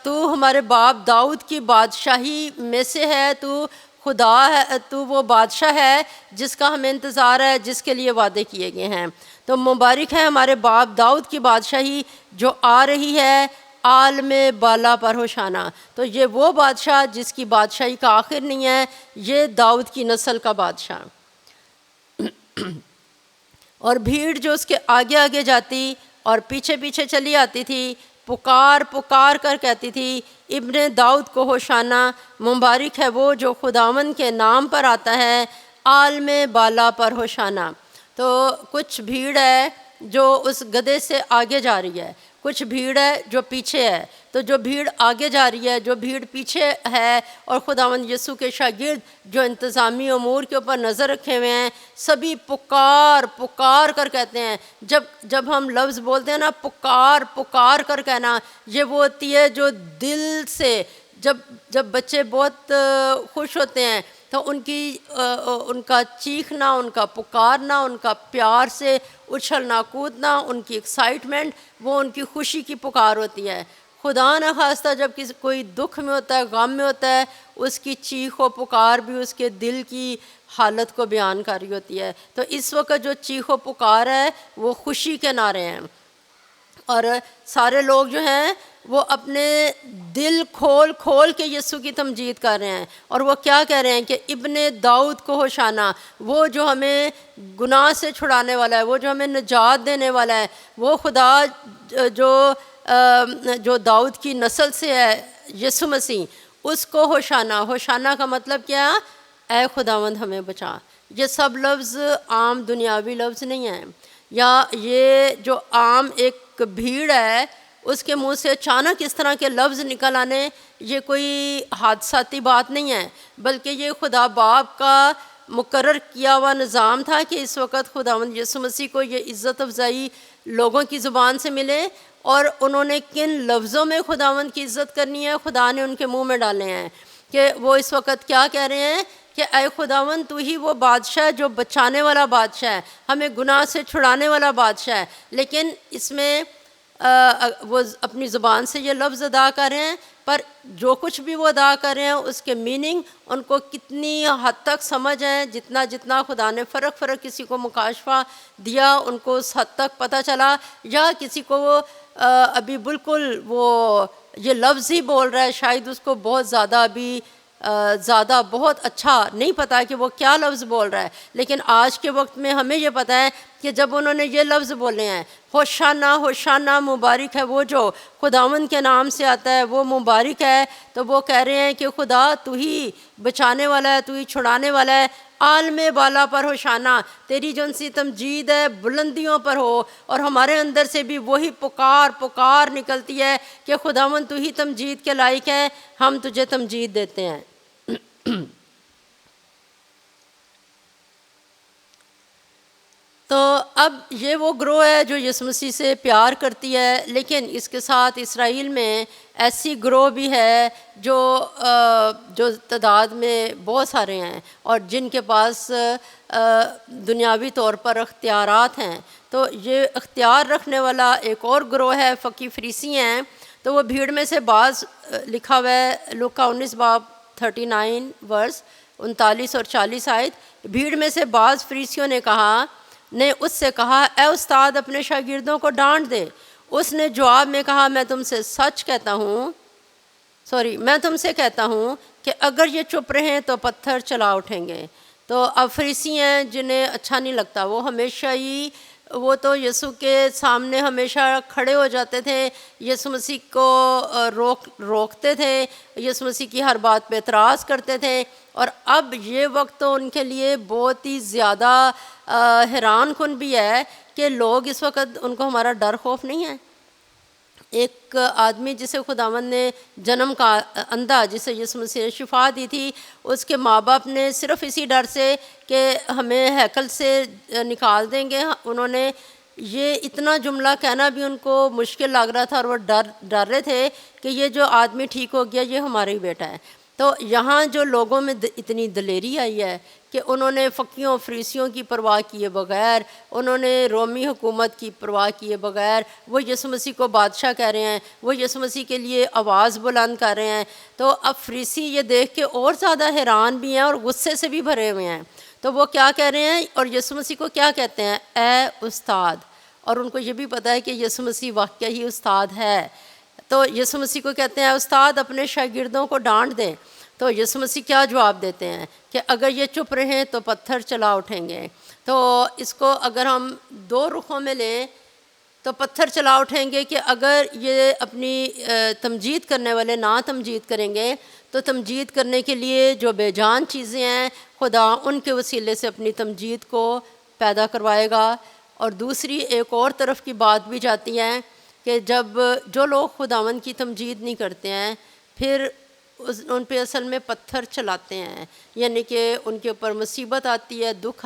تو ہمارے باپ داؤد کی بادشاہی میں سے ہے، تو خدا ہے، تو وہ بادشاہ ہے جس کا ہمیں انتظار ہے، جس کے لیے وعدے کیے گئے ہیں۔ تو مبارک ہے ہمارے باپ داؤد کی بادشاہی جو آ رہی ہے، عالم بالا پر ہوشانہ۔ تو یہ وہ بادشاہ جس کی بادشاہی کا آخر نہیں ہے، یہ داؤد کی نسل کا بادشاہ۔ اور بھیڑ جو اس کے آگے آگے جاتی اور پیچھے پیچھے چلی آتی تھی، پکار پکار کر کہتی تھی، ابن داؤد کو ہوشانہ، مبارک ہے وہ جو خداوند کے نام پر آتا ہے، عالم بالا پر ہوشانہ۔ تو کچھ بھیڑ ہے جو اس گدھے سے آگے جا رہی ہے، کچھ بھیڑ ہے جو پیچھے ہے۔ تو جو بھیڑ آگے جا رہی ہے، جو بھیڑ پیچھے ہے، اور خداوند یسوع کے شاگرد جو انتظامی امور کے اوپر نظر رکھے ہوئے ہیں، سبھی پکار پکار کر کہتے ہیں۔ جب ہم لفظ بولتے ہیں نا پکار پکار کر کہنا، یہ وہ ہوتی ہے جو دل سے، جب بچے بہت خوش ہوتے ہیں تو ان کا چیخنا، ان کا پکارنا، ان کا پیار سے اچھلنا کودنا، ان کی ایکسائٹمنٹ، وہ ان کی خوشی کی پکار ہوتی ہے۔ خدا نخواستہ جب کوئی دکھ میں ہوتا ہے، غم میں ہوتا ہے، اس کی چیخ و پکار بھی اس کے دل کی حالت کو بیان کر رہی ہوتی ہے۔ تو اس وقت جو چیخ و پکار ہے وہ خوشی کے نعرے ہیں، اور سارے لوگ جو ہیں وہ اپنے دل کھول کھول کے یسوع کی تمجید کر رہے ہیں، اور وہ کیا کہہ رہے ہیں کہ ابن داؤد کو ہوشانا، وہ جو ہمیں گناہ سے چھڑانے والا ہے، وہ جو ہمیں نجات دینے والا ہے، وہ خدا جو داؤد کی نسل سے ہے، یسوع مسیح، اس کو ہوشانا۔ ہوشانا کا مطلب کیا؟ اے خداوند ہمیں بچا۔ یہ سب لفظ عام دنیاوی لفظ نہیں ہیں، یا یہ جو عام ایک بھیڑ ہے اس کے منہ سے اچانک اس طرح کے لفظ نکل آنے، یہ کوئی حادثاتی بات نہیں ہے، بلکہ یہ خدا باپ کا مقرر کیا ہوا نظام تھا کہ اس وقت خداوند یسوع مسیح کو یہ عزت افزائی لوگوں کی زبان سے ملے، اور انہوں نے کن لفظوں میں خداوند کی عزت کرنی ہے خدا نے ان کے منہ میں ڈالے ہیں، کہ وہ اس وقت کیا کہہ رہے ہیں کہ اے خداوند تو ہی وہ بادشاہ ہے جو بچانے والا بادشاہ ہے، ہمیں گناہ سے چھڑانے والا بادشاہ ہے۔ لیکن اس میں وہ اپنی زبان سے یہ لفظ ادا کر رہے ہیں، پر جو کچھ بھی وہ ادا کر رہے ہیں اس کے میننگ ان کو کتنی حد تک سمجھ ہے، جتنا خدا نے فرق کسی کو مکاشفہ دیا ان کو اس حد تک پتہ چلا، یا کسی کو وہ ابھی بالکل وہ یہ لفظ ہی بول رہا ہے، شاید اس کو بہت زیادہ بہت اچھا نہیں پتا کہ وہ کیا لفظ بول رہا ہے۔ لیکن آج کے وقت میں ہمیں یہ پتہ ہے کہ جب انہوں نے یہ لفظ بولے ہیں، ہوشانہ ہوشانہ، مبارک ہے وہ جو خداوند کے نام سے آتا ہے، وہ مبارک ہے، تو وہ کہہ رہے ہیں کہ خدا تو ہی بچانے والا ہے، تو ہی چھڑانے والا ہے، عالم بالا پر ہوشانہ، تیری جون سی تمجید ہے بلندیوں پر ہو۔ اور ہمارے اندر سے بھی وہی پکار نکلتی ہے کہ خداوند تو ہی تمجید کے لائق ہے، ہم تجھے تمجید دیتے ہیں۔ تو اب یہ وہ گروہ ہے جو یسوع مسیح سے پیار کرتی ہے، لیکن اس کے ساتھ اسرائیل میں ایسی گروہ بھی ہے جو تعداد میں بہت سارے ہیں، اور جن کے پاس دنیاوی طور پر اختیارات ہیں۔ تو یہ اختیار رکھنے والا ایک اور گروہ ہے، فقی فریسی ہیں۔ تو وہ بھیڑ میں سے بعض، لکھا ہوا ہے لوکا 19 باب 39 ورس 39 اور 40 آیت، بھیڑ میں سے بعض فریسیوں نے اس سے کہا اے استاد اپنے شاگردوں کو ڈانٹ دے۔ اس نے جواب میں کہا میں تم سے کہتا ہوں کہ اگر یہ چپ رہیں تو پتھر چلا اٹھیں گے۔ تو اب فریسی ہیں جنہیں اچھا نہیں لگتا، وہ ہمیشہ ہی وہ تو یسوع کے سامنے ہمیشہ کھڑے ہو جاتے تھے، یسوع مسیح کو روکتے تھے، یسوع مسیح کی ہر بات پہ اعتراض کرتے تھے۔ اور اب یہ وقت تو ان کے لیے بہت ہی زیادہ حیران کن بھی ہے کہ لوگ اس وقت ان کو ہمارا ڈر خوف نہیں ہے۔ ایک آدمی جسے خداوند نے جنم کا اندھا، جسے یسوع مسیح نے شفا دی تھی، اس کے ماں باپ نے صرف اسی ڈر سے کہ ہمیں ہیکل سے نکال دیں گے، انہوں نے یہ اتنا جملہ کہنا بھی ان کو مشکل لگ رہا تھا، اور وہ ڈر رہے تھے کہ یہ جو آدمی ٹھیک ہو گیا یہ ہمارا ہی بیٹا ہے۔ تو یہاں جو لوگوں میں اتنی دلیری آئی ہے کہ انہوں نے فقیوں فریسیوں کی پرواہ کیے بغیر، انہوں نے رومی حکومت کی پرواہ کیے بغیر وہ یسوع مسیح کو بادشاہ کہہ رہے ہیں، وہ یسوع مسیح کے لیے آواز بلند کر رہے ہیں۔ تو اب فریسی یہ دیکھ کے اور زیادہ حیران بھی ہیں اور غصے سے بھی بھرے ہوئے ہیں۔ تو وہ کیا کہہ رہے ہیں، اور یسوع مسیح کو کیا کہتے ہیں؟ اے استاد۔ اور ان کو یہ بھی پتہ ہے کہ یسوع مسیح واقعہ ہی استاد ہے۔ تو یسوع مسیح کو کہتے ہیں استاد اپنے شاگردوں کو ڈانٹ دیں۔ تو یسوع مسیح کیا جواب دیتے ہیں کہ اگر یہ چپ رہیں تو پتھر چلا اٹھیں گے۔ تو اس کو اگر ہم دو رخوں میں لیں تو پتھر چلا اٹھیں گے کہ اگر یہ اپنی تمجید کرنے والے نہ تمجید کریں گے تو تمجید کرنے کے لیے جو بے جان چیزیں ہیں خدا ان کے وسیلے سے اپنی تمجید کو پیدا کروائے گا، اور دوسری ایک اور طرف کی بات بھی جاتی ہے کہ جب جو لوگ خداوند کی تمجید نہیں کرتے ہیں پھر ان پہ اصل میں پتھر چلاتے ہیں، یعنی کہ ان کے اوپر مصیبت آتی ہے، دکھ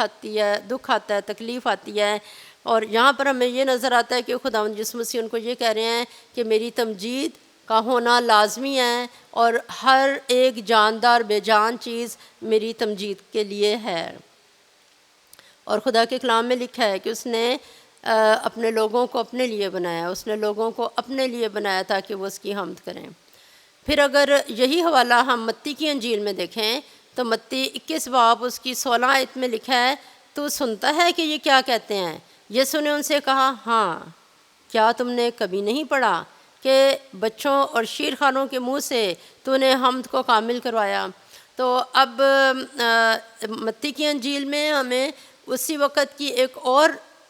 آتا ہے، تکلیف آتی ہے۔ اور یہاں پر ہمیں یہ نظر آتا ہے کہ خداوند یسوع مسیح ان کو یہ کہہ رہے ہیں کہ میری تمجید کا ہونا لازمی ہے، اور ہر ایک جاندار بے جان چیز میری تمجید کے لیے ہے۔ اور خدا کے کلام میں لکھا ہے کہ اس نے اپنے لوگوں کو اپنے لیے بنایا، اس نے لوگوں کو اپنے لیے بنایا تاکہ وہ اس کی حمد کریں۔ پھر اگر یہی حوالہ ہم متی کی انجیل میں دیکھیں تو متی 21 باب اس کی 16 آیت میں لکھا ہے، تو سنتا ہے کہ یہ کیا کہتے ہیں؟ یسوع نے ان سے کہا، ہاں، کیا تم نے کبھی نہیں پڑھا کہ بچوں اور شیرخواروں کے منہ سے تو نے حمد کو کامل کروایا؟ تو اب متی کی انجیل میں ہمیں اسی وقت کی ایک اور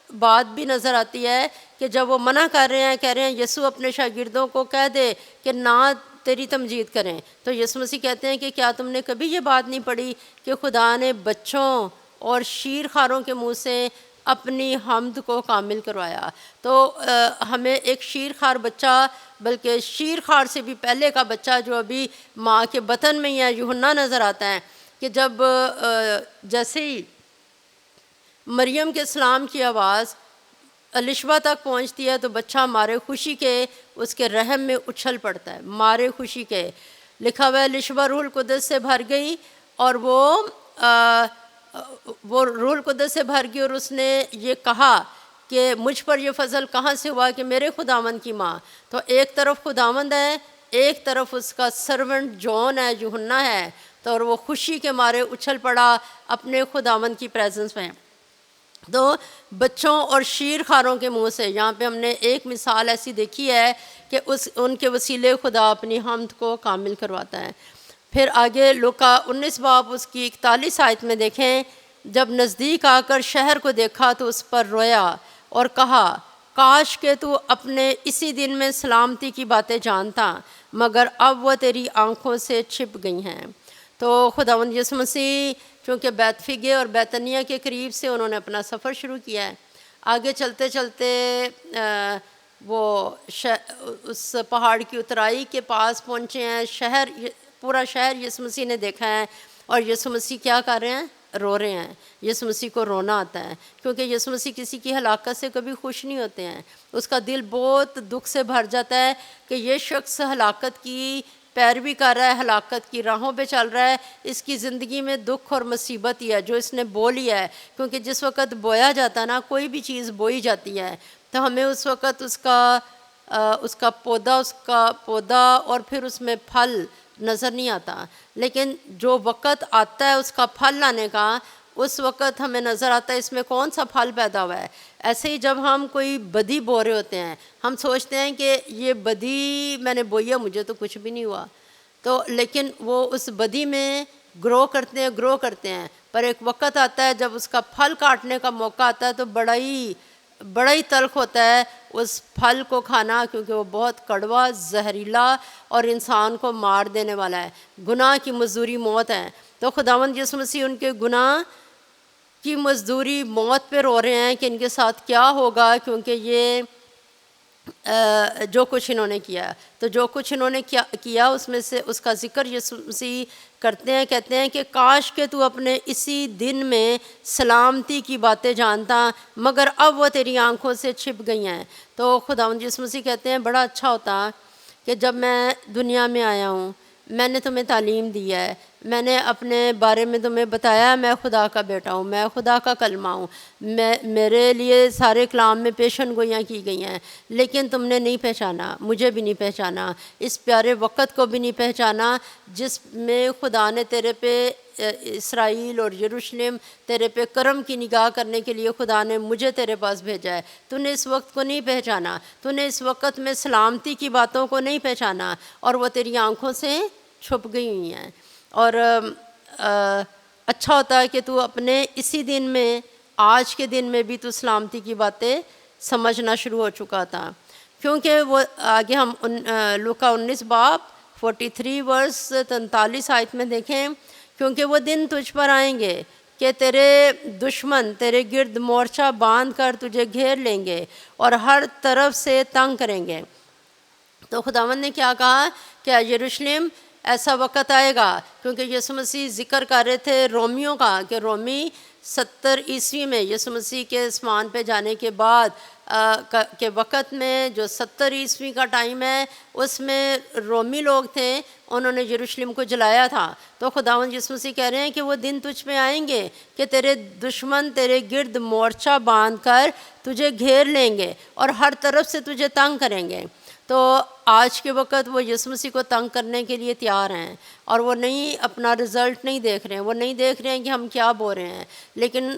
بات بھی نظر آتی ہے کہ جب وہ منع کر رہے ہیں، کہہ رہے ہیں یسوع اپنے شاگردوں کو کہہ دے کہ نہ تیری تمجید کریں، تو یسوع مسیح کہتے ہیں کہ کیا تم نے کبھی یہ بات نہیں پڑھی کہ خدا نے بچوں اور شیرخواروں کے منہ سے اپنی حمد کو کامل کروایا؟ تو ہمیں ایک شیرخوار بچہ، بلکہ شیرخوار سے بھی پہلے کا بچہ جو ابھی ماں کے بطن میں ہی ہے، یوحنا نظر آتا ہے کہ جب جیسے ہی مریم کے سلام کی آواز الشبہ تک پہنچتی ہے تو بچہ مارے خوشی کے اس کے رحم میں اچھل پڑتا ہے، مارے خوشی کے۔ لکھا ہوا ہے الشبہ روح القدس سے بھر گئی، اور وہ روح القدس سے بھر گئی، اور اس نے یہ کہا کہ مجھ پر یہ فضل کہاں سے ہوا کہ میرے خداوند کی ماں۔ تو ایک طرف خداوند ہے، ایک طرف اس کا سرونٹ جون ہے، یوحنا ہے، تو اور وہ خوشی کے مارے اچھل پڑا اپنے خداوند کی پریزنس میں۔ تو بچوں اور شیرخواروں کے منہ سے یہاں پہ ہم نے ایک مثال ایسی دیکھی ہے کہ ان کے وسیلے خدا اپنی حمد کو کامل کرواتا ہے۔ پھر آگے لوکا 19 باب اس کی 41 آیت میں دیکھیں، جب نزدیک آ کر شہر کو دیکھا تو اس پر رویا اور کہا، کاش کہ تو اپنے اسی دن میں سلامتی کی باتیں جانتا، مگر اب وہ تیری آنکھوں سے چھپ گئی ہیں۔ تو خداوند یسوع مسیح چونکہ بیت فگے اور بیتنیہ کے قریب سے انہوں نے اپنا سفر شروع کیا ہے، آگے چلتے چلتے وہ اس پہاڑ کی اترائی کے پاس پہنچے ہیں، پورا شہر یسوع مسیح نے دیکھا ہے، اور یسوع مسیح کیا کر رہے ہیں؟ رو رہے ہیں۔ یسوع مسیح کو رونا آتا ہے کیونکہ یسوع مسیح کسی کی ہلاکت سے کبھی خوش نہیں ہوتے ہیں، اس کا دل بہت دکھ سے بھر جاتا ہے کہ یہ شخص ہلاکت کی پیروی کر رہا ہے، ہلاکت کی راہوں پہ چل رہا ہے، اس کی زندگی میں دکھ اور مصیبت ہی ہے جو اس نے بو لیا ہے، کیونکہ جس وقت بویا جاتا ہے نا، کوئی بھی چیز بوئی جاتی ہے تو ہمیں اس وقت اس کا پودا اور پھر اس میں پھل نظر نہیں آتا، لیکن جو وقت آتا ہے اس کا پھل لانے کا، اس وقت ہمیں نظر آتا ہے اس میں کون سا پھل پیدا ہوا ہے۔ ایسے ہی جب ہم کوئی بدی بو رہے ہوتے ہیں، ہم سوچتے ہیں کہ یہ بدی میں نے بوئی ہے، مجھے تو کچھ بھی نہیں ہوا، تو لیکن وہ اس بدی میں گرو کرتے ہیں، پر ایک وقت آتا ہے جب اس کا پھل کاٹنے کا موقع آتا ہے تو بڑا ہی تلخ ہوتا ہے اس پھل کو کھانا، کیونکہ وہ بہت کڑوا، زہریلا اور انسان کو مار دینے والا ہے۔ گناہ کی مزدوری موت ہے، تو خداوند یسوع مسیح ان کے گناہ کی مزدوری موت پہ رو رہے ہیں کہ ان کے ساتھ کیا ہوگا، کیونکہ یہ جو کچھ انہوں نے کیا، تو جو کچھ انہوں نے کیا اس میں سے اس کا ذکر یسوع مسیح کرتے ہیں، کہتے ہیں کہ کاش کہ تو اپنے اسی دن میں سلامتی کی باتیں جانتا، مگر اب وہ تیری آنکھوں سے چھپ گئی ہیں۔ تو خداوند یسوع مسیح کہتے ہیں بڑا اچھا ہوتا کہ جب میں دنیا میں آیا ہوں، میں نے تمہیں تعلیم دی ہے، میں نے اپنے بارے میں تمہیں بتایا میں خدا کا بیٹا ہوں، میں خدا کا کلمہ ہوں، میرے لیے سارے کلام میں پیشن گوئیاں کی گئی ہیں، لیکن تم نے نہیں پہچانا، مجھے بھی نہیں پہچانا، اس پیارے وقت کو بھی نہیں پہچانا جس میں خدا نے تیرے پہ اسرائیل اور یروشلم تیرے پہ کرم کی نگاہ کرنے کے لیے خدا نے مجھے تیرے پاس بھیجا ہے۔ تو نے اس وقت کو نہیں پہچانا، تو نے اس وقت میں سلامتی کی باتوں کو نہیں پہچانا، اور وہ تیری آنکھوں سے چھپ گئی ہوئی ہیں۔ اور اچھا ہوتا ہے کہ تو اپنے اسی دن میں، آج کے دن میں بھی تو سلامتی کی باتیں سمجھنا شروع ہو چکا تھا، کیونکہ وہ آگے ہم لوکا 19 باب 43 ورس 43 آیت میں دیکھیں، کیونکہ وہ دن تجھ پر آئیں گے کہ تیرے دشمن تیرے گرد مورچہ باندھ کر تجھے گھیر لیں گے اور ہر طرف سے تنگ کریں گے۔ تو خداوند نے کیا کہا کہ یروشلم ایسا وقت آئے گا، کیونکہ یسوع مسیح ذکر کر رہے تھے رومیوں کا کہ رومی 70 عیسوی میں یسوع مسیح کے آسمان پہ جانے کے بعد کے وقت میں جو 70 عیسوی کا ٹائم ہے، اس میں رومی لوگ تھے، انہوں نے یروشلم کو جلایا تھا۔ تو خداوند یسوع مسیح کہہ رہے ہیں کہ وہ دن تجھ پہ آئیں گے کہ تیرے دشمن تیرے گرد مورچہ باندھ کر تجھے گھیر لیں گے اور ہر طرف سے تجھے تنگ کریں گے۔ تو آج کے وقت وہ یسوع مسیح کو تنگ کرنے کے لیے تیار ہیں، اور وہ نہیں اپنا رزلٹ نہیں دیکھ رہے ہیں، وہ نہیں دیکھ رہے ہیں کہ ہم کیا بول رہے ہیں، لیکن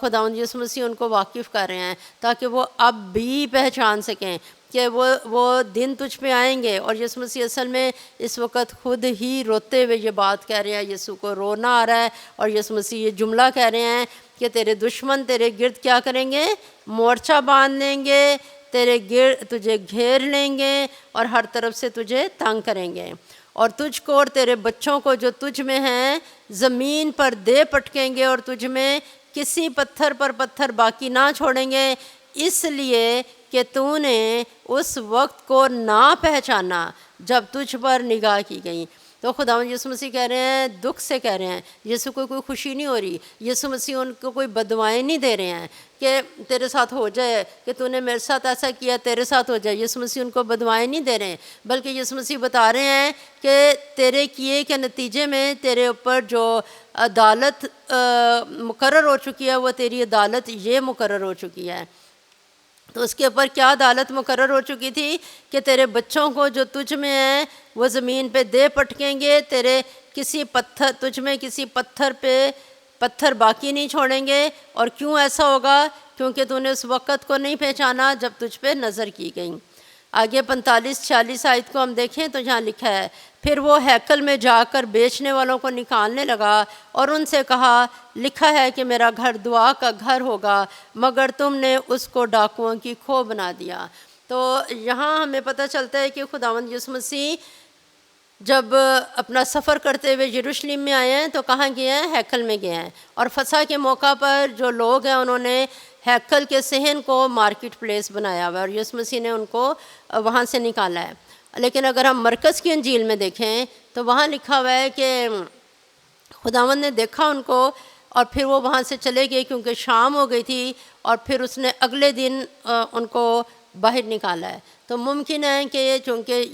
خداوند یسوع مسیح ان کو واقف کر رہے ہیں تاکہ وہ اب بھی پہچان سکیں کہ وہ دن تجھ پہ آئیں گے۔ اور یسوع مسیح اصل میں اس وقت خود ہی روتے ہوئے یہ بات کہہ رہے ہیں، یسوع کو رونا آ رہا ہے، اور یسوع مسیح یہ جملہ کہہ رہے ہیں کہ تیرے دشمن تیرے گرد کیا کریں گے؟ مورچہ باندھ لیں گے، تیرے گرد تجھے گھیر لیں گے اور ہر طرف سے تجھے تنگ کریں گے، اور تجھ کو اور تیرے بچوں کو جو تجھ میں ہیں زمین پر دے پٹکیں گے، اور تجھ میں کسی پتھر پر پتھر باقی نہ چھوڑیں گے، اس لیے کہ تو نے اس وقت کو نہ پہچانا جب تجھ پر نگاہ کی گئی۔ تو خداوند یسوع مسیح کہہ رہے ہیں، دکھ سے کہہ رہے ہیں، یسوع کو کوئی خوشی نہیں ہو رہی، یسوع مسیح ان کو کوئی بددعائیں نہیں دے رہے ہیں کہ تیرے ساتھ ہو جائے، کہ تو نے میرے ساتھ ایسا کیا تیرے ساتھ ہو جائے۔ یسوع مسیح ان کو بددعائیں نہیں دے رہے ہیں، بلکہ یسوع مسیح بتا رہے ہیں کہ تیرے کیے کے نتیجے میں تیرے اوپر جو عدالت مقرر ہو چکی ہے، وہ تیری عدالت یہ مقرر ہو چکی ہے۔ تو اس کے اوپر کیا عدالت مقرر ہو چکی تھی کہ تیرے بچوں کو جو تجھ میں ہیں وہ زمین پہ دے پٹکیں گے، تیرے کسی پتھر تجھ میں کسی پتھر پہ پتھر باقی نہیں چھوڑیں گے۔ اور کیوں ایسا ہوگا؟ کیونکہ تو نے اس وقت کو نہیں پہچانا جب تجھ پہ نظر کی گئی۔ آگے 45-46 آیت کو ہم دیکھیں تو یہاں لکھا ہے، پھر وہ ہیکل میں جا کر بیچنے والوں کو نکالنے لگا اور ان سے کہا، لکھا ہے کہ میرا گھر دعا کا گھر ہوگا، مگر تم نے اس کو ڈاکوؤں کی کھو بنا دیا۔ تو یہاں ہمیں پتہ چلتا ہے کہ خداوند یسوع مسیح جب اپنا سفر کرتے ہوئے یروشلم میں آئے ہیں تو کہاں گئے ہیں؟ ہیکل میں گئے ہیں، اور فسح کے موقع پر جو لوگ ہیں انہوں نے ہیکل کے صحن کو مارکیٹ پلیس بنایا ہوا ہے، اور یسوع مسیح نے ان کو وہاں سے نکالا ہے۔ لیکن اگر ہم مرکز کی انجیل میں دیکھیں تو وہاں لکھا ہوا ہے کہ خداوند نے دیکھا ان کو اور پھر وہ وہاں سے چلے گئے کیونکہ شام ہو گئی تھی، اور پھر اس نے اگلے دن ان کو باہر نکالا ہے۔ تو ممکن ہے کہ چونکہ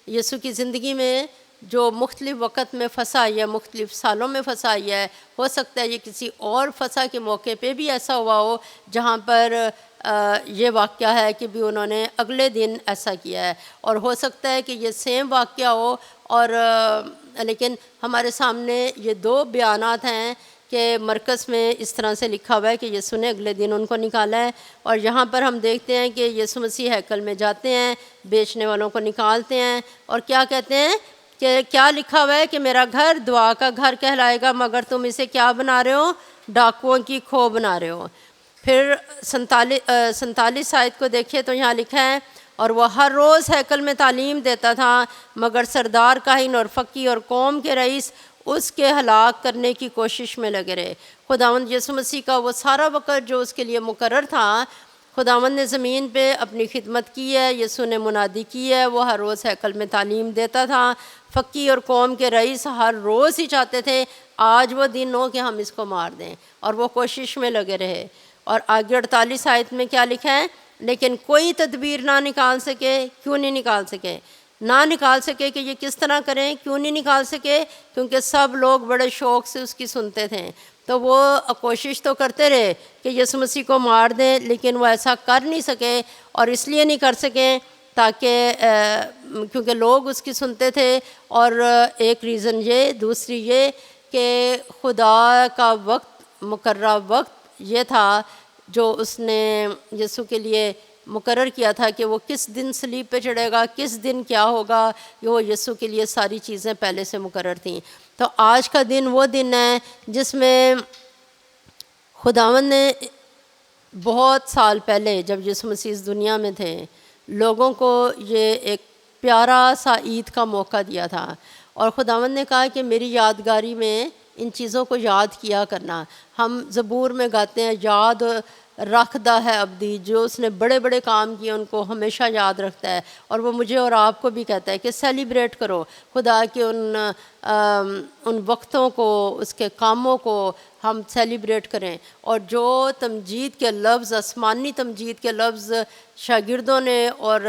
یسوع کی زندگی میں جو مختلف وقت میں فسح آئی ہے، مختلف سالوں میں فسح آئی ہے، ہو سکتا ہے یہ کسی اور فسح کے موقع پہ بھی ایسا ہوا ہو جہاں پر یہ واقعہ ہے کہ بھی انہوں نے اگلے دن ایسا کیا ہے، اور ہو سکتا ہے کہ یہ سیم واقعہ ہو، اور لیکن ہمارے سامنے یہ دو بیانات ہیں کہ مرکز میں اس طرح سے لکھا ہوا ہے کہ یسوع نے اگلے دن ان کو نکالا ہے، اور یہاں پر ہم دیکھتے ہیں کہ یسوع مسیح ہیکل میں جاتے ہیں، بیچنے والوں کو نکالتے ہیں، اور کیا کہتے ہیں کہ کیا لکھا ہوا ہے کہ میرا گھر دعا کا گھر کہلائے گا، مگر تم اسے کیا بنا رہے ہو؟ ڈاکوؤں کی کھو بنا رہے ہو۔ پھر 47 آیت کو دیکھیں تو یہاں لکھا ہے، اور وہ ہر روز ہیکل میں تعلیم دیتا تھا، مگر سردار کاہن اور فقی اور قوم کے رئیس اس کے ہلاک کرنے کی کوشش میں لگے رہے۔ خداوند یسوع مسیح کا وہ سارا وقت جو اس کے لیے مقرر تھا، خداوند نے زمین پہ اپنی خدمت کی ہے، یسوع نے منادی کی ہے، وہ ہر روز ہیکل میں تعلیم دیتا تھا۔ فقی اور قوم کے رئیس ہر روز ہی چاہتے تھے آج وہ دن ہو کہ ہم اس کو مار دیں، اور وہ کوشش میں لگے رہے۔ اور آگے 48 آیت میں کیا لکھا ہے؟ لیکن کوئی تدبیر نہ نکال سکے۔ کیوں نہیں نکال سکے؟ نہ نکال سکے کہ یہ کس طرح کریں؟ کیوں نہیں نکال سکے؟ کیونکہ سب لوگ بڑے شوق سے اس کی سنتے تھے، تو وہ کوشش تو کرتے رہے کہ یسوع مسیح کو مار دیں، لیکن وہ ایسا کر نہیں سکے، اور اس لیے نہیں کر سکے تاکہ کیونکہ لوگ اس کی سنتے تھے، اور ایک ریزن یہ، دوسری یہ کہ خدا کا وقت، مقررہ وقت یہ تھا جو اس نے یسوع کے لیے مقرر کیا تھا کہ وہ کس دن صلیب پہ چڑھے گا، کس دن کیا ہوگا، وہ یسوع کے لیے ساری چیزیں پہلے سے مقرر تھیں۔ تو آج کا دن وہ دن ہے جس میں خداوند نے بہت سال پہلے جب یسوع مسیح اس دنیا میں تھے، لوگوں کو یہ ایک پیارا سا عید کا موقع دیا تھا، اور خداوند نے کہا کہ میری یادگاری میں ان چیزوں کو یاد کیا کرنا۔ ہم زبور میں گاتے ہیں یاد رکھدا ہے عبدی، جو اس نے بڑے بڑے کام کیے ان کو ہمیشہ یاد رکھتا ہے، اور وہ مجھے اور آپ کو بھی کہتا ہے کہ سیلیبریٹ کرو خدا کے ان وقتوں کو، اس کے کاموں کو ہم سیلیبریٹ کریں۔ اور جو تمجید کے لفظ، آسمانی تمجید کے لفظ شاگردوں نے اور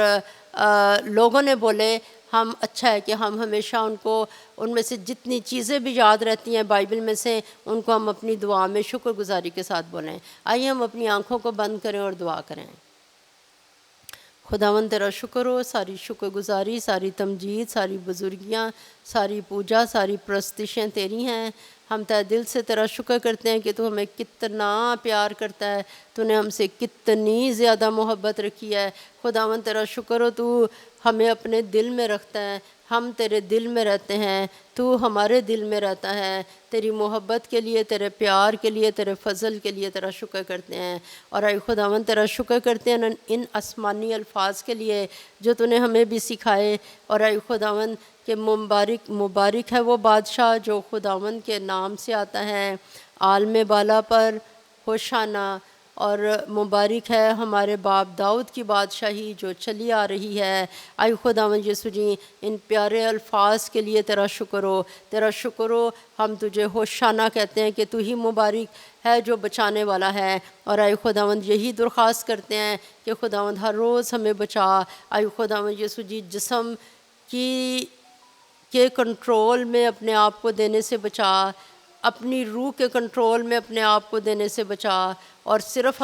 لوگوں نے بولے، ہم اچھا ہے کہ ہم ہمیشہ ان میں سے جتنی چیزیں بھی یاد رہتی ہیں بائبل میں سے، ان کو ہم اپنی دعا میں شکر گزاری کے ساتھ بولیں۔ آئیے ہم اپنی آنکھوں کو بند کریں اور دعا کریں۔ خداوند تیرا شکر ہو، ساری شکر گزاری، ساری تمجید، ساری بزرگیاں، ساری پوجا، ساری پرستشیں تیری ہیں۔ ہم تہ دل سے تیرا شکر کرتے ہیں کہ تو ہمیں کتنا پیار کرتا ہے، تو نے ہم سے کتنی زیادہ محبت رکھی ہے۔ خداوند تیرا شکر ہو، تو ہمیں اپنے دل میں رکھتا ہے، ہم تیرے دل میں رہتے ہیں، تو ہمارے دل میں رہتا ہے۔ تیری محبت کے لیے، تیرے پیار کے لیے، تیرے فضل کے لیے تیرا شکر کرتے ہیں۔ اور اے خداوند تیرا شکر کرتے ہیں ان آسمانی الفاظ کے لیے جو تو نے ہمیں بھی سکھائے۔ اور اے خداوند کہ مبارک ہے وہ بادشاہ جو خداوند کے نام سے آتا ہے، عالم بالا پر ہوشانہ۔ اور مبارک ہے ہمارے باپ داؤد کی بادشاہی جو چلی آ رہی ہے۔ اے خداوند یسوع جی، ان پیارے الفاظ کے لیے تیرا شکر ہو، تیرا شکر ہو۔ ہم تجھے ہوشانہ کہتے ہیں کہ تو ہی مبارک ہے جو بچانے والا ہے۔ اور اے خداوند یہی درخواست کرتے ہیں کہ خداوند ہر روز ہمیں بچا۔ اے خداوند یسوع جی، جسم کے کنٹرول میں اپنے آپ کو دینے سے بچا، اپنی روح کے کنٹرول میں اپنے آپ کو دینے سے بچا، اور صرف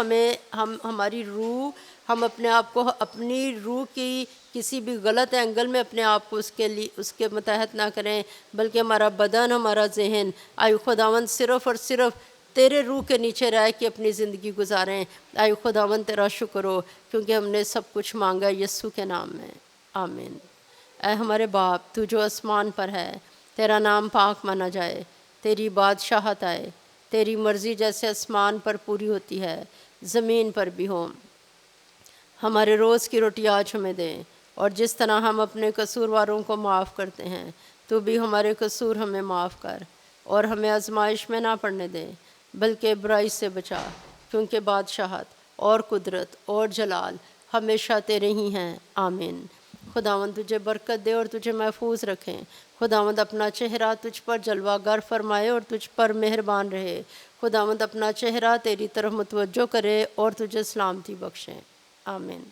ہماری روح، ہم اپنے آپ کو اپنی روح کی کسی بھی غلط اینگل میں اپنے آپ کو اس کے متحد نہ کریں، بلکہ ہمارا بدن، ہمارا ذہن اے خداوند صرف اور صرف تیرے روح کے نیچے رہ کے اپنی زندگی گزاریں۔ اے خداوند تیرا شکر ہو کیونکہ ہم نے سب کچھ مانگا یسوع کے نام میں، آمین۔ اے ہمارے باپ، تو جو آسمان پر ہے، تیرا نام پاک مانا جائے، تیری بادشاہت آئے، تیری مرضی جیسے آسمان پر پوری ہوتی ہے زمین پر بھی ہو۔ ہمارے روز کی روٹی آج ہمیں دے، اور جس طرح ہم اپنے قصورواروں کو معاف کرتے ہیں، تو بھی ہمارے قصور ہمیں معاف کر، اور ہمیں آزمائش میں نہ پڑنے دے بلکہ برائی سے بچا، کیونکہ بادشاہت اور قدرت اور جلال ہمیشہ تیرے ہی ہیں، آمین۔ خداوند تجھے برکت دے اور تجھے محفوظ رکھیں۔ خداوند اپنا چہرہ تجھ پر جلوہ گر فرمائے اور تجھ پر مہربان رہے۔ خداوند اپنا چہرہ تیری طرف متوجہ کرے اور تجھے سلامتی بخشے، آمین۔